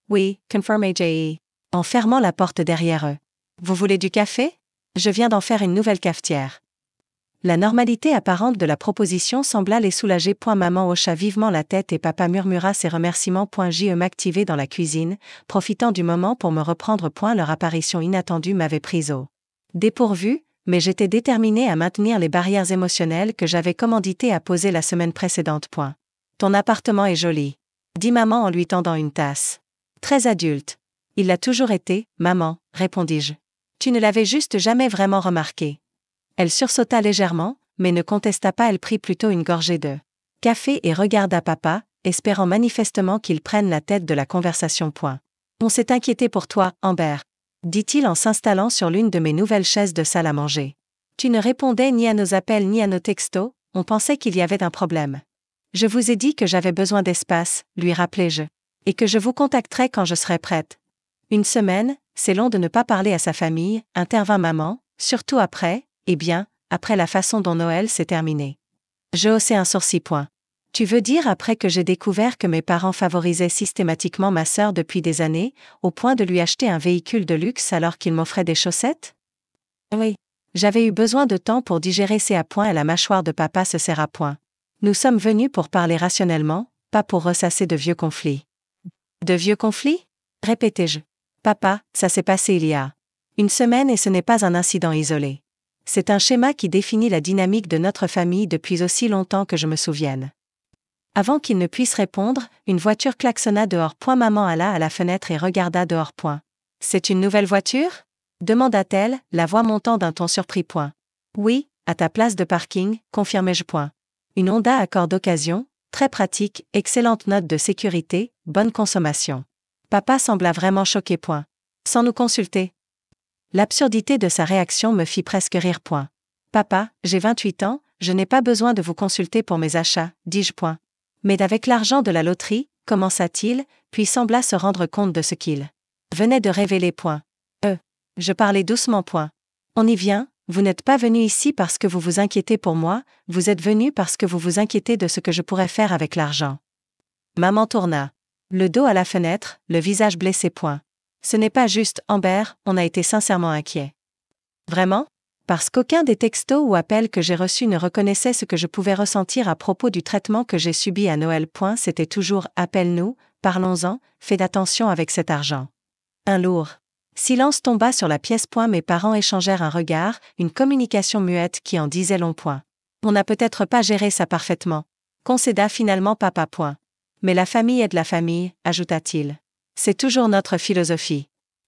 Speaker 1: Oui, confirma J.E. en fermant la porte derrière eux. Vous voulez du café? Je viens d'en faire une nouvelle cafetière. La normalité apparente de la proposition sembla les soulager. Maman hocha vivement la tête et papa murmura ses remerciements. Je m'activai dans la cuisine, profitant du moment pour me reprendre. Leur apparition inattendue m'avait prise au dépourvu, mais j'étais déterminée à maintenir les barrières émotionnelles que j'avais commandité à poser la semaine précédente. Ton appartement est joli, dit maman en lui tendant une tasse. Très adulte. Il l'a toujours été, maman, répondis-je. Tu ne l'avais juste jamais vraiment remarqué. Elle sursauta légèrement, mais ne contesta pas. Elle prit plutôt une gorgée de café et regarda papa, espérant manifestement qu'il prenne la tête de la conversation. On s'est inquiété pour toi, Amber, dit-il en s'installant sur l'une de mes nouvelles chaises de salle à manger. Tu ne répondais ni à nos appels ni à nos textos, on pensait qu'il y avait un problème. Je vous ai dit que j'avais besoin d'espace, lui rappelai-je, et que je vous contacterais quand je serais prête. Une semaine, c'est long de ne pas parler à sa famille, intervint maman, surtout après, après la façon dont Noël s'est terminé. Je haussai un sourcil. Tu veux dire après que j'ai découvert que mes parents favorisaient systématiquement ma sœur depuis des années, au point de lui acheter un véhicule de luxe alors qu'il m'offrait des chaussettes? Oui. J'avais eu besoin de temps pour digérer ces appoints et la mâchoire de papa se serra. Nous sommes venus pour parler rationnellement, pas pour ressasser de vieux conflits. De vieux conflits? Répétai-je. Papa, ça s'est passé il y a une semaine et ce n'est pas un incident isolé. C'est un schéma qui définit la dynamique de notre famille depuis aussi longtemps que je me souvienne. Avant qu'il ne puisse répondre, une voiture klaxonna dehors. Maman alla à la fenêtre et regarda dehors. C'est une nouvelle voiture? Demanda-t-elle, la voix montant d'un ton surpris. Oui, à ta place de parking, confirmai-je. Une Honda Accord d'occasion, très pratique, excellente note de sécurité, bonne consommation. Papa sembla vraiment choqué. Sans nous consulter. L'absurdité de sa réaction me fit presque rire. Papa, j'ai 28 ans, je n'ai pas besoin de vous consulter pour mes achats, dis-je. Mais avec l'argent de la loterie, commença-t-il, puis sembla se rendre compte de ce qu'il venait de révéler. Je parlais doucement. On y vient, vous n'êtes pas venu ici parce que vous vous inquiétez pour moi, vous êtes venu parce que vous vous inquiétez de ce que je pourrais faire avec l'argent. Maman tourna le dos à la fenêtre, le visage blessé. Ce n'est pas juste, Amber, on a été sincèrement inquiets. Vraiment? Parce qu'aucun des textos ou appels que j'ai reçus ne reconnaissait ce que je pouvais ressentir à propos du traitement que j'ai subi à Noël. C'était toujours « appelle-nous, parlons-en, fais attention avec cet argent ». Un lourd silence tomba sur la pièce. Mes parents échangèrent un regard, une communication muette qui en disait long. On n'a peut-être pas géré ça parfaitement. Concéda finalement papa. Mais la famille aide la famille, ajouta-t-il. C'est toujours notre philosophie.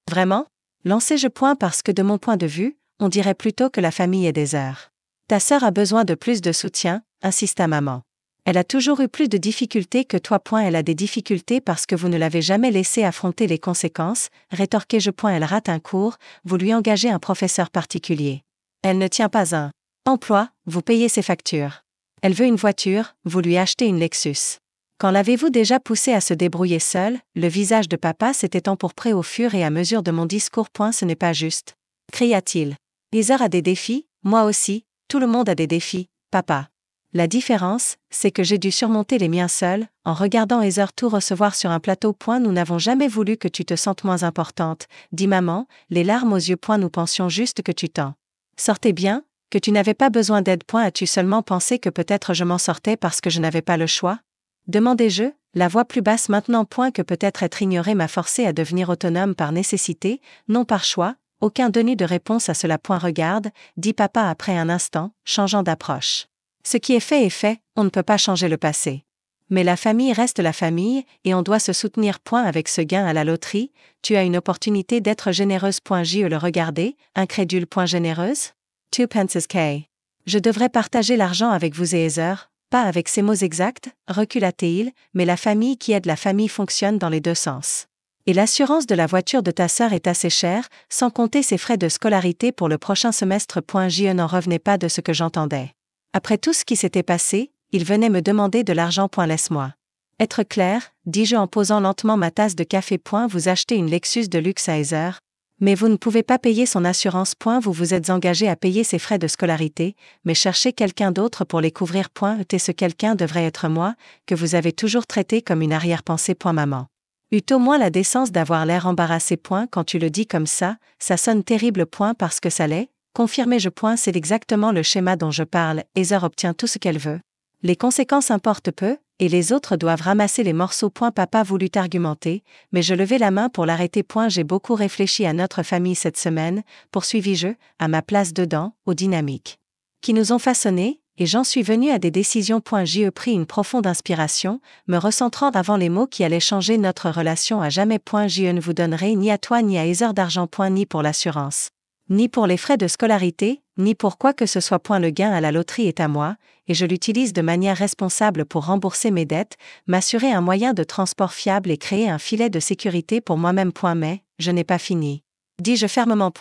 Speaker 1: Vraiment? Lançai-je. Parce que de mon point de vue, on dirait plutôt que la famille est des heures. Ta sœur a besoin de plus de soutien, insista maman. Elle a toujours eu plus de difficultés que toi. Elle a des difficultés parce que vous ne l'avez jamais laissée affronter les conséquences, rétorquai-je. Elle rate un cours, vous lui engagez un professeur particulier. Elle ne tient pas un emploi, vous payez ses factures. Elle veut une voiture, vous lui achetez une Lexus. Quand l'avez-vous déjà poussée à se débrouiller seule? Le visage de papa s'était empourpré au fur et à mesure de mon discours. Ce n'est pas juste, cria-t-il. Heather a des défis, moi aussi, tout le monde a des défis, papa. La différence, c'est que j'ai dû surmonter les miens seul, en regardant Heather tout recevoir sur un plateau. Nous n'avons jamais voulu que tu te sentes moins importante, dit maman, les larmes aux yeux. Nous pensions juste que tu t'en sortais bien, que tu n'avais pas besoin d'aide. As-tu seulement pensé que peut-être je m'en sortais parce que je n'avais pas le choix? Demandai-je, la voix plus basse maintenant. Que peut-être être ignoré m'a forcé à devenir autonome par nécessité, non par choix. Aucun denu de réponse à cela. Regarde, dit papa après un instant, changeant d'approche. Ce qui est fait, on ne peut pas changer le passé. Mais la famille reste la famille, et on doit se soutenir. Avec ce gain à la loterie, tu as une opportunité d'être généreuse. Je le regardais, incrédule. Généreuse? 2 pences K. Je devrais partager l'argent avec vous et Heather. Pas avec ces mots exacts, recula-t-il, mais la famille qui aide la famille fonctionne dans les deux sens. Et l'assurance de la voiture de ta sœur est assez chère, sans compter ses frais de scolarité pour le prochain semestre. Je n'en revenais pas de ce que j'entendais. Après tout ce qui s'était passé, il venait me demander de l'argent. Laisse-moi être clair, dis-je en posant lentement ma tasse de café. Vous achetez une Lexus de luxe à Heather, mais vous ne pouvez pas payer son assurance. Vous vous êtes engagé à payer ses frais de scolarité, mais cherchez quelqu'un d'autre pour les couvrir. Et ce quelqu'un devrait être moi, que vous avez toujours traité comme une arrière-pensée. Maman eut au moins la décence d'avoir l'air embarrassé. Quand tu le dis comme ça sonne terrible. Parce que ça l'est, confirmai-je. C'est exactement le schéma dont je parle. Heather obtient tout ce qu'elle veut. Les conséquences importent peu, et les autres doivent ramasser les morceaux. Papa voulut argumenter, mais je levai la main pour l'arrêter. J'ai beaucoup réfléchi à notre famille cette semaine, poursuivis-je, à ma place dedans, aux dynamiques qui nous ont façonnés, et j'en suis venu à des décisions. J'ai pris une profonde inspiration, me recentrant avant les mots qui allaient changer notre relation à jamais. Je ne vous donnerai ni à toi ni à Heather d'argent. Ni pour l'assurance, ni pour les frais de scolarité, ni pour quoi que ce soit. Le gain à la loterie est à moi, et je l'utilise de manière responsable pour rembourser mes dettes, m'assurer un moyen de transport fiable et créer un filet de sécurité pour moi-même. Mais, je n'ai pas fini, dis-je fermement.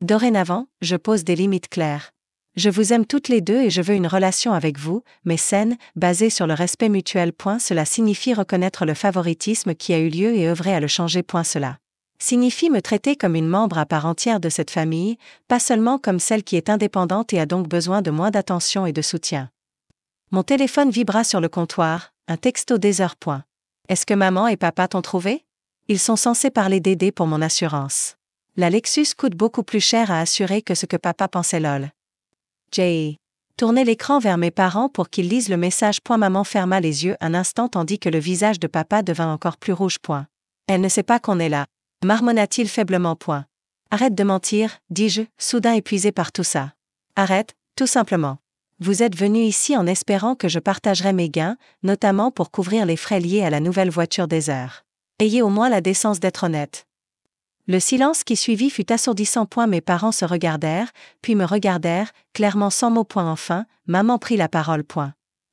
Speaker 1: Dorénavant, je pose des limites claires. Je vous aime toutes les deux et je veux une relation avec vous, mais saine, basée sur le respect mutuel. Cela signifie reconnaître le favoritisme qui a eu lieu et œuvrer à le changer. Cela signifie me traiter comme une membre à part entière de cette famille, pas seulement comme celle qui est indépendante et a donc besoin de moins d'attention et de soutien. Mon téléphone vibra sur le comptoir, un texto d'Heather. Est-ce que maman et papa t'ont trouvé? Ils sont censés parler d'aider pour mon assurance. La Lexus coûte beaucoup plus cher à assurer que ce que papa pensait. Lol. J'ai tourné l'écran vers mes parents pour qu'ils lisent le message. Maman ferma les yeux un instant tandis que le visage de papa devint encore plus rouge. Elle ne sait pas qu'on est là, marmonna-t-il faiblement. Arrête de mentir, dis-je, soudain épuisé par tout ça. Arrête, tout simplement. Vous êtes venu ici en espérant que je partagerais mes gains, notamment pour couvrir les frais liés à la nouvelle voiture d'Heather. Ayez au moins la décence d'être honnête. Le silence qui suivit fut assourdissant. Mes parents se regardèrent, puis me regardèrent, clairement sans mots. Enfin, maman prit la parole.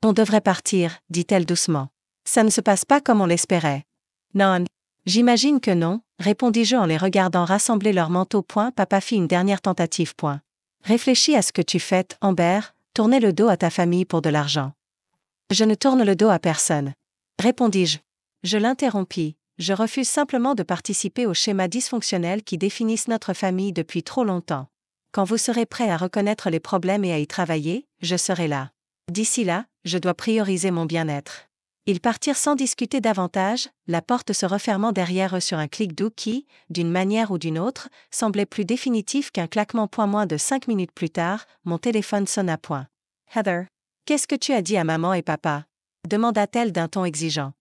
Speaker 1: On devrait partir, dit-elle doucement. Ça ne se passe pas comme on l'espérait. Non. J'imagine que non, répondis-je en les regardant rassembler leurs manteaux. Papa fit une dernière tentative. Réfléchis à ce que tu fais, Amber, tourner le dos à ta famille pour de l'argent. Je ne tourne le dos à personne, répondis-je. Je l'interrompis. Je refuse simplement de participer aux schémas dysfonctionnels qui définissent notre famille depuis trop longtemps. Quand vous serez prêt à reconnaître les problèmes et à y travailler, je serai là. D'ici là, je dois prioriser mon bien-être. Ils partirent sans discuter davantage, la porte se refermant derrière eux sur un clic doux qui, d'une manière ou d'une autre, semblait plus définitif qu'un claquement. Moins de 5 minutes plus tard, mon téléphone sonna. Heather, qu'est-ce que tu as dit à maman et papa? Demanda-t-elle d'un ton exigeant.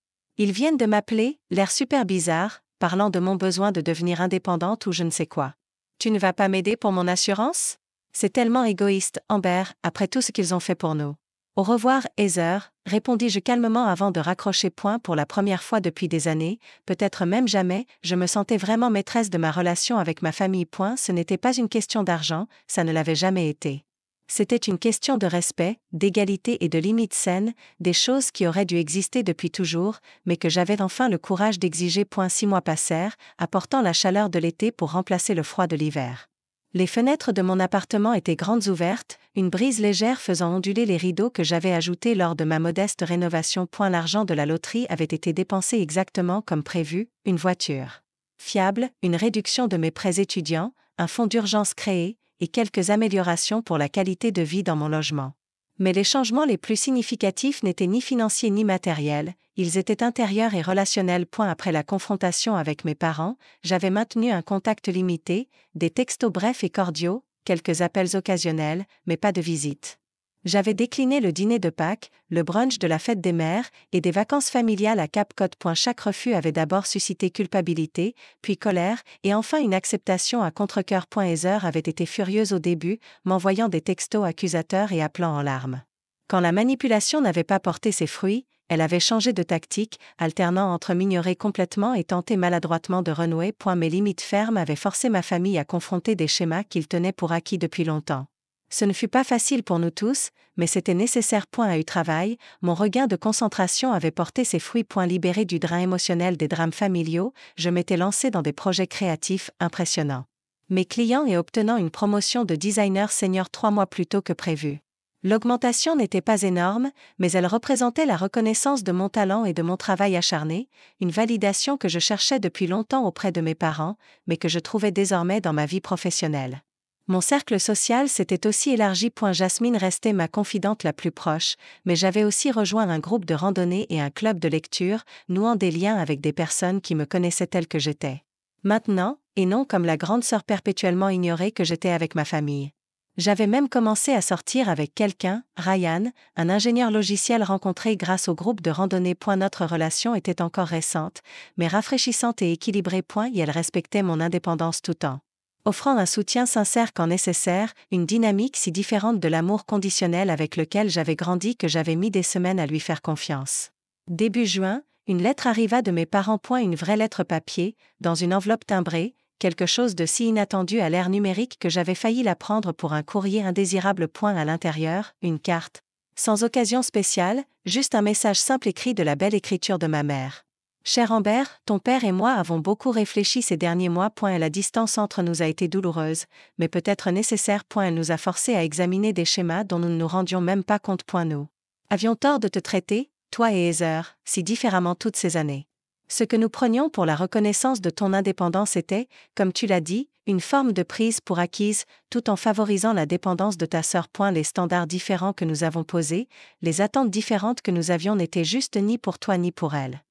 Speaker 1: Ils viennent de m'appeler, l'air super bizarre, parlant de mon besoin de devenir indépendante ou je ne sais quoi. Tu ne vas pas m'aider pour mon assurance? C'est tellement égoïste, Amber, après tout ce qu'ils ont fait pour nous. Au revoir, Heather, répondis-je calmement avant de raccrocher. Pour la première fois depuis des années, peut-être même jamais, je me sentais vraiment maîtresse de ma relation avec ma famille. Ce n'était pas une question d'argent, ça ne l'avait jamais été. C'était une question de respect, d'égalité et de limites saines, des choses qui auraient dû exister depuis toujours, mais que j'avais enfin le courage d'exiger. 6 mois passèrent, apportant la chaleur de l'été pour remplacer le froid de l'hiver. Les fenêtres de mon appartement étaient grandes ouvertes, une brise légère faisant onduler les rideaux que j'avais ajoutés lors de ma modeste rénovation. L'argent de la loterie avait été dépensé exactement comme prévu, une voiture fiable, une réduction de mes prêts étudiants, un fonds d'urgence créé, et quelques améliorations pour la qualité de vie dans mon logement. Mais les changements les plus significatifs n'étaient ni financiers ni matériels, ils étaient intérieurs et relationnels. Après la confrontation avec mes parents, j'avais maintenu un contact limité, des textos brefs et cordiaux, quelques appels occasionnels, mais pas de visite. J'avais décliné le dîner de Pâques, le brunch de la fête des mères, et des vacances familiales à Cap Cod. Chaque refus avait d'abord suscité culpabilité, puis colère, et enfin une acceptation à contre-cœur. Heather avait été furieuse au début, m'envoyant des textos accusateurs et appelant en larmes. Quand la manipulation n'avait pas porté ses fruits, elle avait changé de tactique, alternant entre m'ignorer complètement et tenter maladroitement de renouer. Mes limites fermes avaient forcé ma famille à confronter des schémas qu'ils tenaient pour acquis depuis longtemps. Ce ne fut pas facile pour nous tous, mais c'était nécessaire. À eu travail, mon regain de concentration avait porté ses fruits. Libéré du drain émotionnel des drames familiaux, je m'étais lancé dans des projets créatifs impressionnants. Mes clients et obtenant une promotion de designer senior 3 mois plus tôt que prévu. L'augmentation n'était pas énorme, mais elle représentait la reconnaissance de mon talent et de mon travail acharné, une validation que je cherchais depuis longtemps auprès de mes parents, mais que je trouvais désormais dans ma vie professionnelle. Mon cercle social s'était aussi élargi. Jasmine restait ma confidente la plus proche, mais j'avais aussi rejoint un groupe de randonnée et un club de lecture, nouant des liens avec des personnes qui me connaissaient telle que j'étais. Maintenant, et non comme la grande sœur perpétuellement ignorée que j'étais avec ma famille. J'avais même commencé à sortir avec quelqu'un, Ryan, un ingénieur logiciel rencontré grâce au groupe de randonnée. Notre relation était encore récente, mais rafraîchissante et équilibrée. Et elle respectait mon indépendance tout en offrant un soutien sincère quand nécessaire, une dynamique si différente de l'amour conditionnel avec lequel j'avais grandi que j'avais mis des semaines à lui faire confiance. Début juin, une lettre arriva de mes parents. Une vraie lettre papier, dans une enveloppe timbrée, quelque chose de si inattendu à l'ère numérique que j'avais failli la prendre pour un courrier indésirable. À l'intérieur, une carte. Sans occasion spéciale, juste un message simple écrit de la belle écriture de ma mère. Cher Amber, ton père et moi avons beaucoup réfléchi ces derniers mois. La distance entre nous a été douloureuse, mais peut-être nécessaire. Elle nous a forcés à examiner des schémas dont nous ne nous rendions même pas compte. Nous avions tort de te traiter, toi et Heather, si différemment toutes ces années. Ce que nous prenions pour la reconnaissance de ton indépendance était, comme tu l'as dit, une forme de prise pour acquise, tout en favorisant la dépendance de ta sœur. Les standards différents que nous avons posés, les attentes différentes que nous avions n'étaient justes ni pour toi ni pour elle.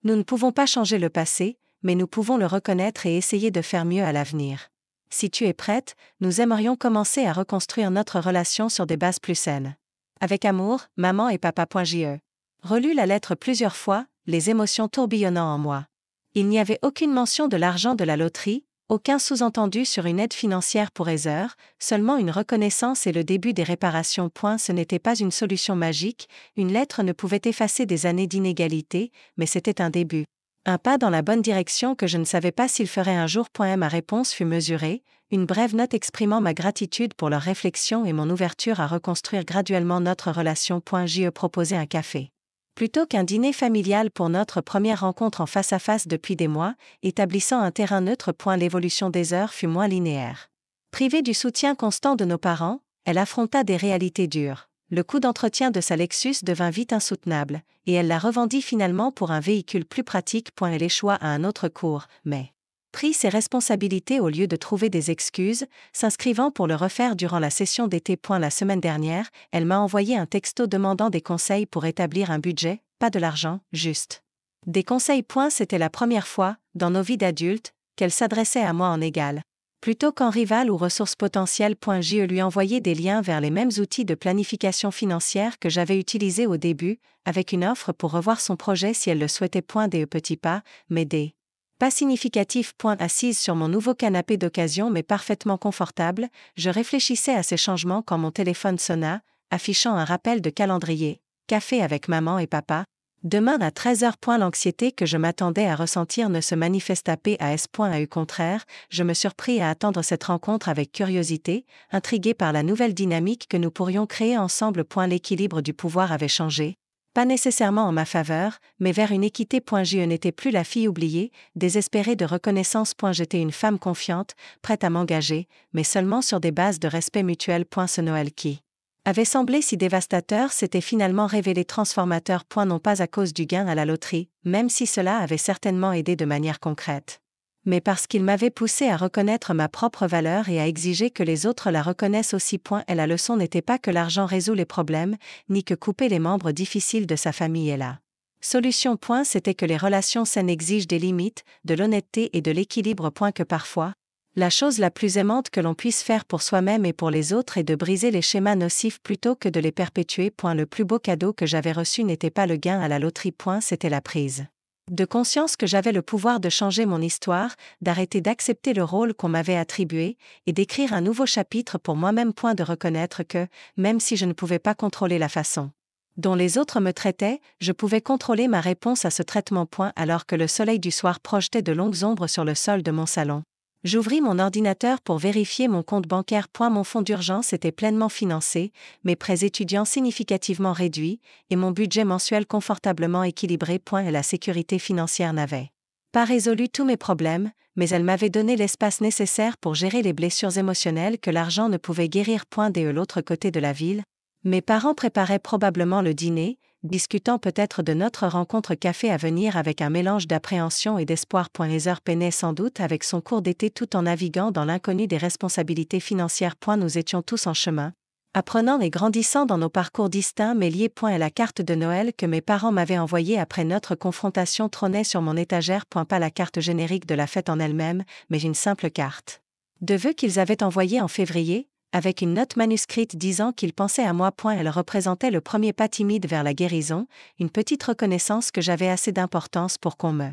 Speaker 1: Nous ne pouvons pas changer le passé, mais nous pouvons le reconnaître et essayer de faire mieux à l'avenir. Si tu es prête, nous aimerions commencer à reconstruire notre relation sur des bases plus saines. Avec amour, maman et papa.je. Relu la lettre plusieurs fois, les émotions tourbillonnant en moi. Il n'y avait aucune mention de l'argent de la loterie, aucun sous-entendu sur une aide financière pour Heather, seulement une reconnaissance et le début des réparations. Ce n'était pas une solution magique, une lettre ne pouvait effacer des années d'inégalité, mais c'était un début. Un pas dans la bonne direction que je ne savais pas s'il ferait un jour. Ma réponse fut mesurée, une brève note exprimant ma gratitude pour leur réflexion et mon ouverture à reconstruire graduellement notre relation. J'ai proposé un café. Plutôt qu'un dîner familial pour notre première rencontre en face-à-face depuis des mois, établissant un terrain neutre. L'évolution des heures fut moins linéaire. Privée du soutien constant de nos parents, elle affronta des réalités dures. Le coût d'entretien de sa Lexus devint vite insoutenable, et elle la revendit finalement pour un véhicule plus pratique. Elle échoua à un autre cours, mais prit ses responsabilités au lieu de trouver des excuses, s'inscrivant pour le refaire durant la session d'été. La semaine dernière, elle m'a envoyé un texto demandant des conseils pour établir un budget, pas de l'argent, juste des conseils. C'était la première fois, dans nos vies d'adultes, qu'elle s'adressait à moi en égal. Plutôt qu'en rival ou ressource potentielle. Je lui envoyais des liens vers les mêmes outils de planification financière que j'avais utilisés au début, avec une offre pour revoir son projet si elle le souhaitait. Des petits pas, mais des pas significatif. Assise sur mon nouveau canapé d'occasion mais parfaitement confortable, je réfléchissais à ces changements quand mon téléphone sonna, affichant un rappel de calendrier. Café avec maman et papa. Demain à 13h. L'anxiété que je m'attendais à ressentir ne se manifesta pas. Au contraire, je me surpris à attendre cette rencontre avec curiosité, intrigué par la nouvelle dynamique que nous pourrions créer ensemble. L'équilibre du pouvoir avait changé. Pas nécessairement en ma faveur, mais vers une équité. Je n'étais plus la fille oubliée, désespérée de reconnaissance. J'étais une femme confiante, prête à m'engager, mais seulement sur des bases de respect mutuel. Ce Noël qui avait semblé si dévastateur s'était finalement révélé transformateur. Non pas à cause du gain à la loterie, même si cela avait certainement aidé de manière concrète, mais parce qu'il m'avait poussé à reconnaître ma propre valeur et à exiger que les autres la reconnaissent aussi. Et la leçon n'était pas que l'argent résout les problèmes, ni que couper les membres difficiles de sa famille est la solution. C'était que les relations saines exigent des limites, de l'honnêteté et de l'équilibre. Que parfois, la chose la plus aimante que l'on puisse faire pour soi-même et pour les autres est de briser les schémas nocifs plutôt que de les perpétuer. Le plus beau cadeau que j'avais reçu n'était pas le gain à la loterie. C'était la prise de conscience que j'avais le pouvoir de changer mon histoire, d'arrêter d'accepter le rôle qu'on m'avait attribué, et d'écrire un nouveau chapitre pour moi-même. De reconnaître que, même si je ne pouvais pas contrôler la façon dont les autres me traitaient, je pouvais contrôler ma réponse à ce traitement. Alors que le soleil du soir projetait de longues ombres sur le sol de mon salon. J'ouvris mon ordinateur pour vérifier mon compte bancaire. Mon fonds d'urgence était pleinement financé, mes prêts étudiants significativement réduits, et mon budget mensuel confortablement équilibré. Et la sécurité financière n'avait pas résolu tous mes problèmes, mais elle m'avait donné l'espace nécessaire pour gérer les blessures émotionnelles que l'argent ne pouvait guérir. De l'autre côté de la ville, Mes parents préparaient probablement le dîner, discutant peut-être de notre rencontre café à venir avec un mélange d'appréhension et d'espoir. Heather peinait sans doute avec son cours d'été tout en naviguant dans l'inconnu des responsabilités financières. Nous étions tous en chemin, apprenant et grandissant dans nos parcours distincts mais liés. Et la carte de Noël que mes parents m'avaient envoyée après notre confrontation trônait sur mon étagère. Pas la carte générique de la fête en elle-même, mais une simple carte de vœux qu'ils avaient envoyée en février, avec une note manuscrite disant qu'ils pensaient à moi. Elle représentait le premier pas timide vers la guérison, une petite reconnaissance que j'avais assez d'importance pour qu'on me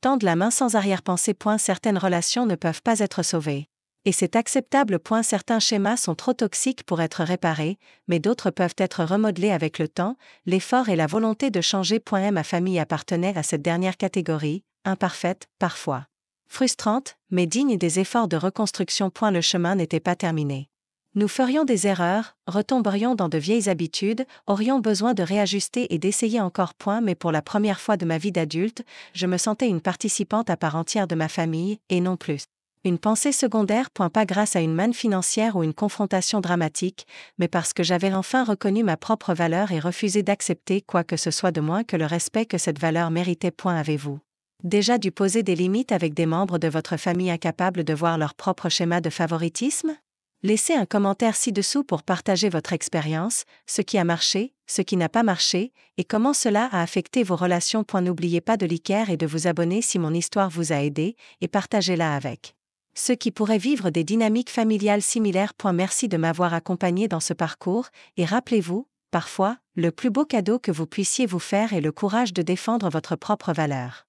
Speaker 1: tende la main sans arrière-pensée. Certaines relations ne peuvent pas être sauvées. Et c'est acceptable. Certains schémas sont trop toxiques pour être réparés, mais d'autres peuvent être remodelés avec le temps, l'effort et la volonté de changer. Ma famille appartenait à cette dernière catégorie, imparfaite, parfois frustrante, mais digne des efforts de reconstruction. Le chemin n'était pas terminé. Nous ferions des erreurs, retomberions dans de vieilles habitudes, aurions besoin de réajuster et d'essayer encore. Mais pour la première fois de ma vie d'adulte, je me sentais une participante à part entière de ma famille, et non plus une pensée secondaire. Pas grâce à une manne financière ou une confrontation dramatique, mais parce que j'avais enfin reconnu ma propre valeur et refusé d'accepter quoi que ce soit de moins que le respect que cette valeur méritait. Avez-vous déjà dû poser des limites avec des membres de votre famille incapables de voir leur propre schéma de favoritisme? Laissez un commentaire ci-dessous pour partager votre expérience, ce qui a marché, ce qui n'a pas marché, et comment cela a affecté vos relations. N'oubliez pas de liker et de vous abonner si mon histoire vous a aidé, et partagez-la avec ceux qui pourraient vivre des dynamiques familiales similaires. Merci de m'avoir accompagné dans ce parcours, et rappelez-vous, parfois, le plus beau cadeau que vous puissiez vous faire est le courage de défendre votre propre valeur.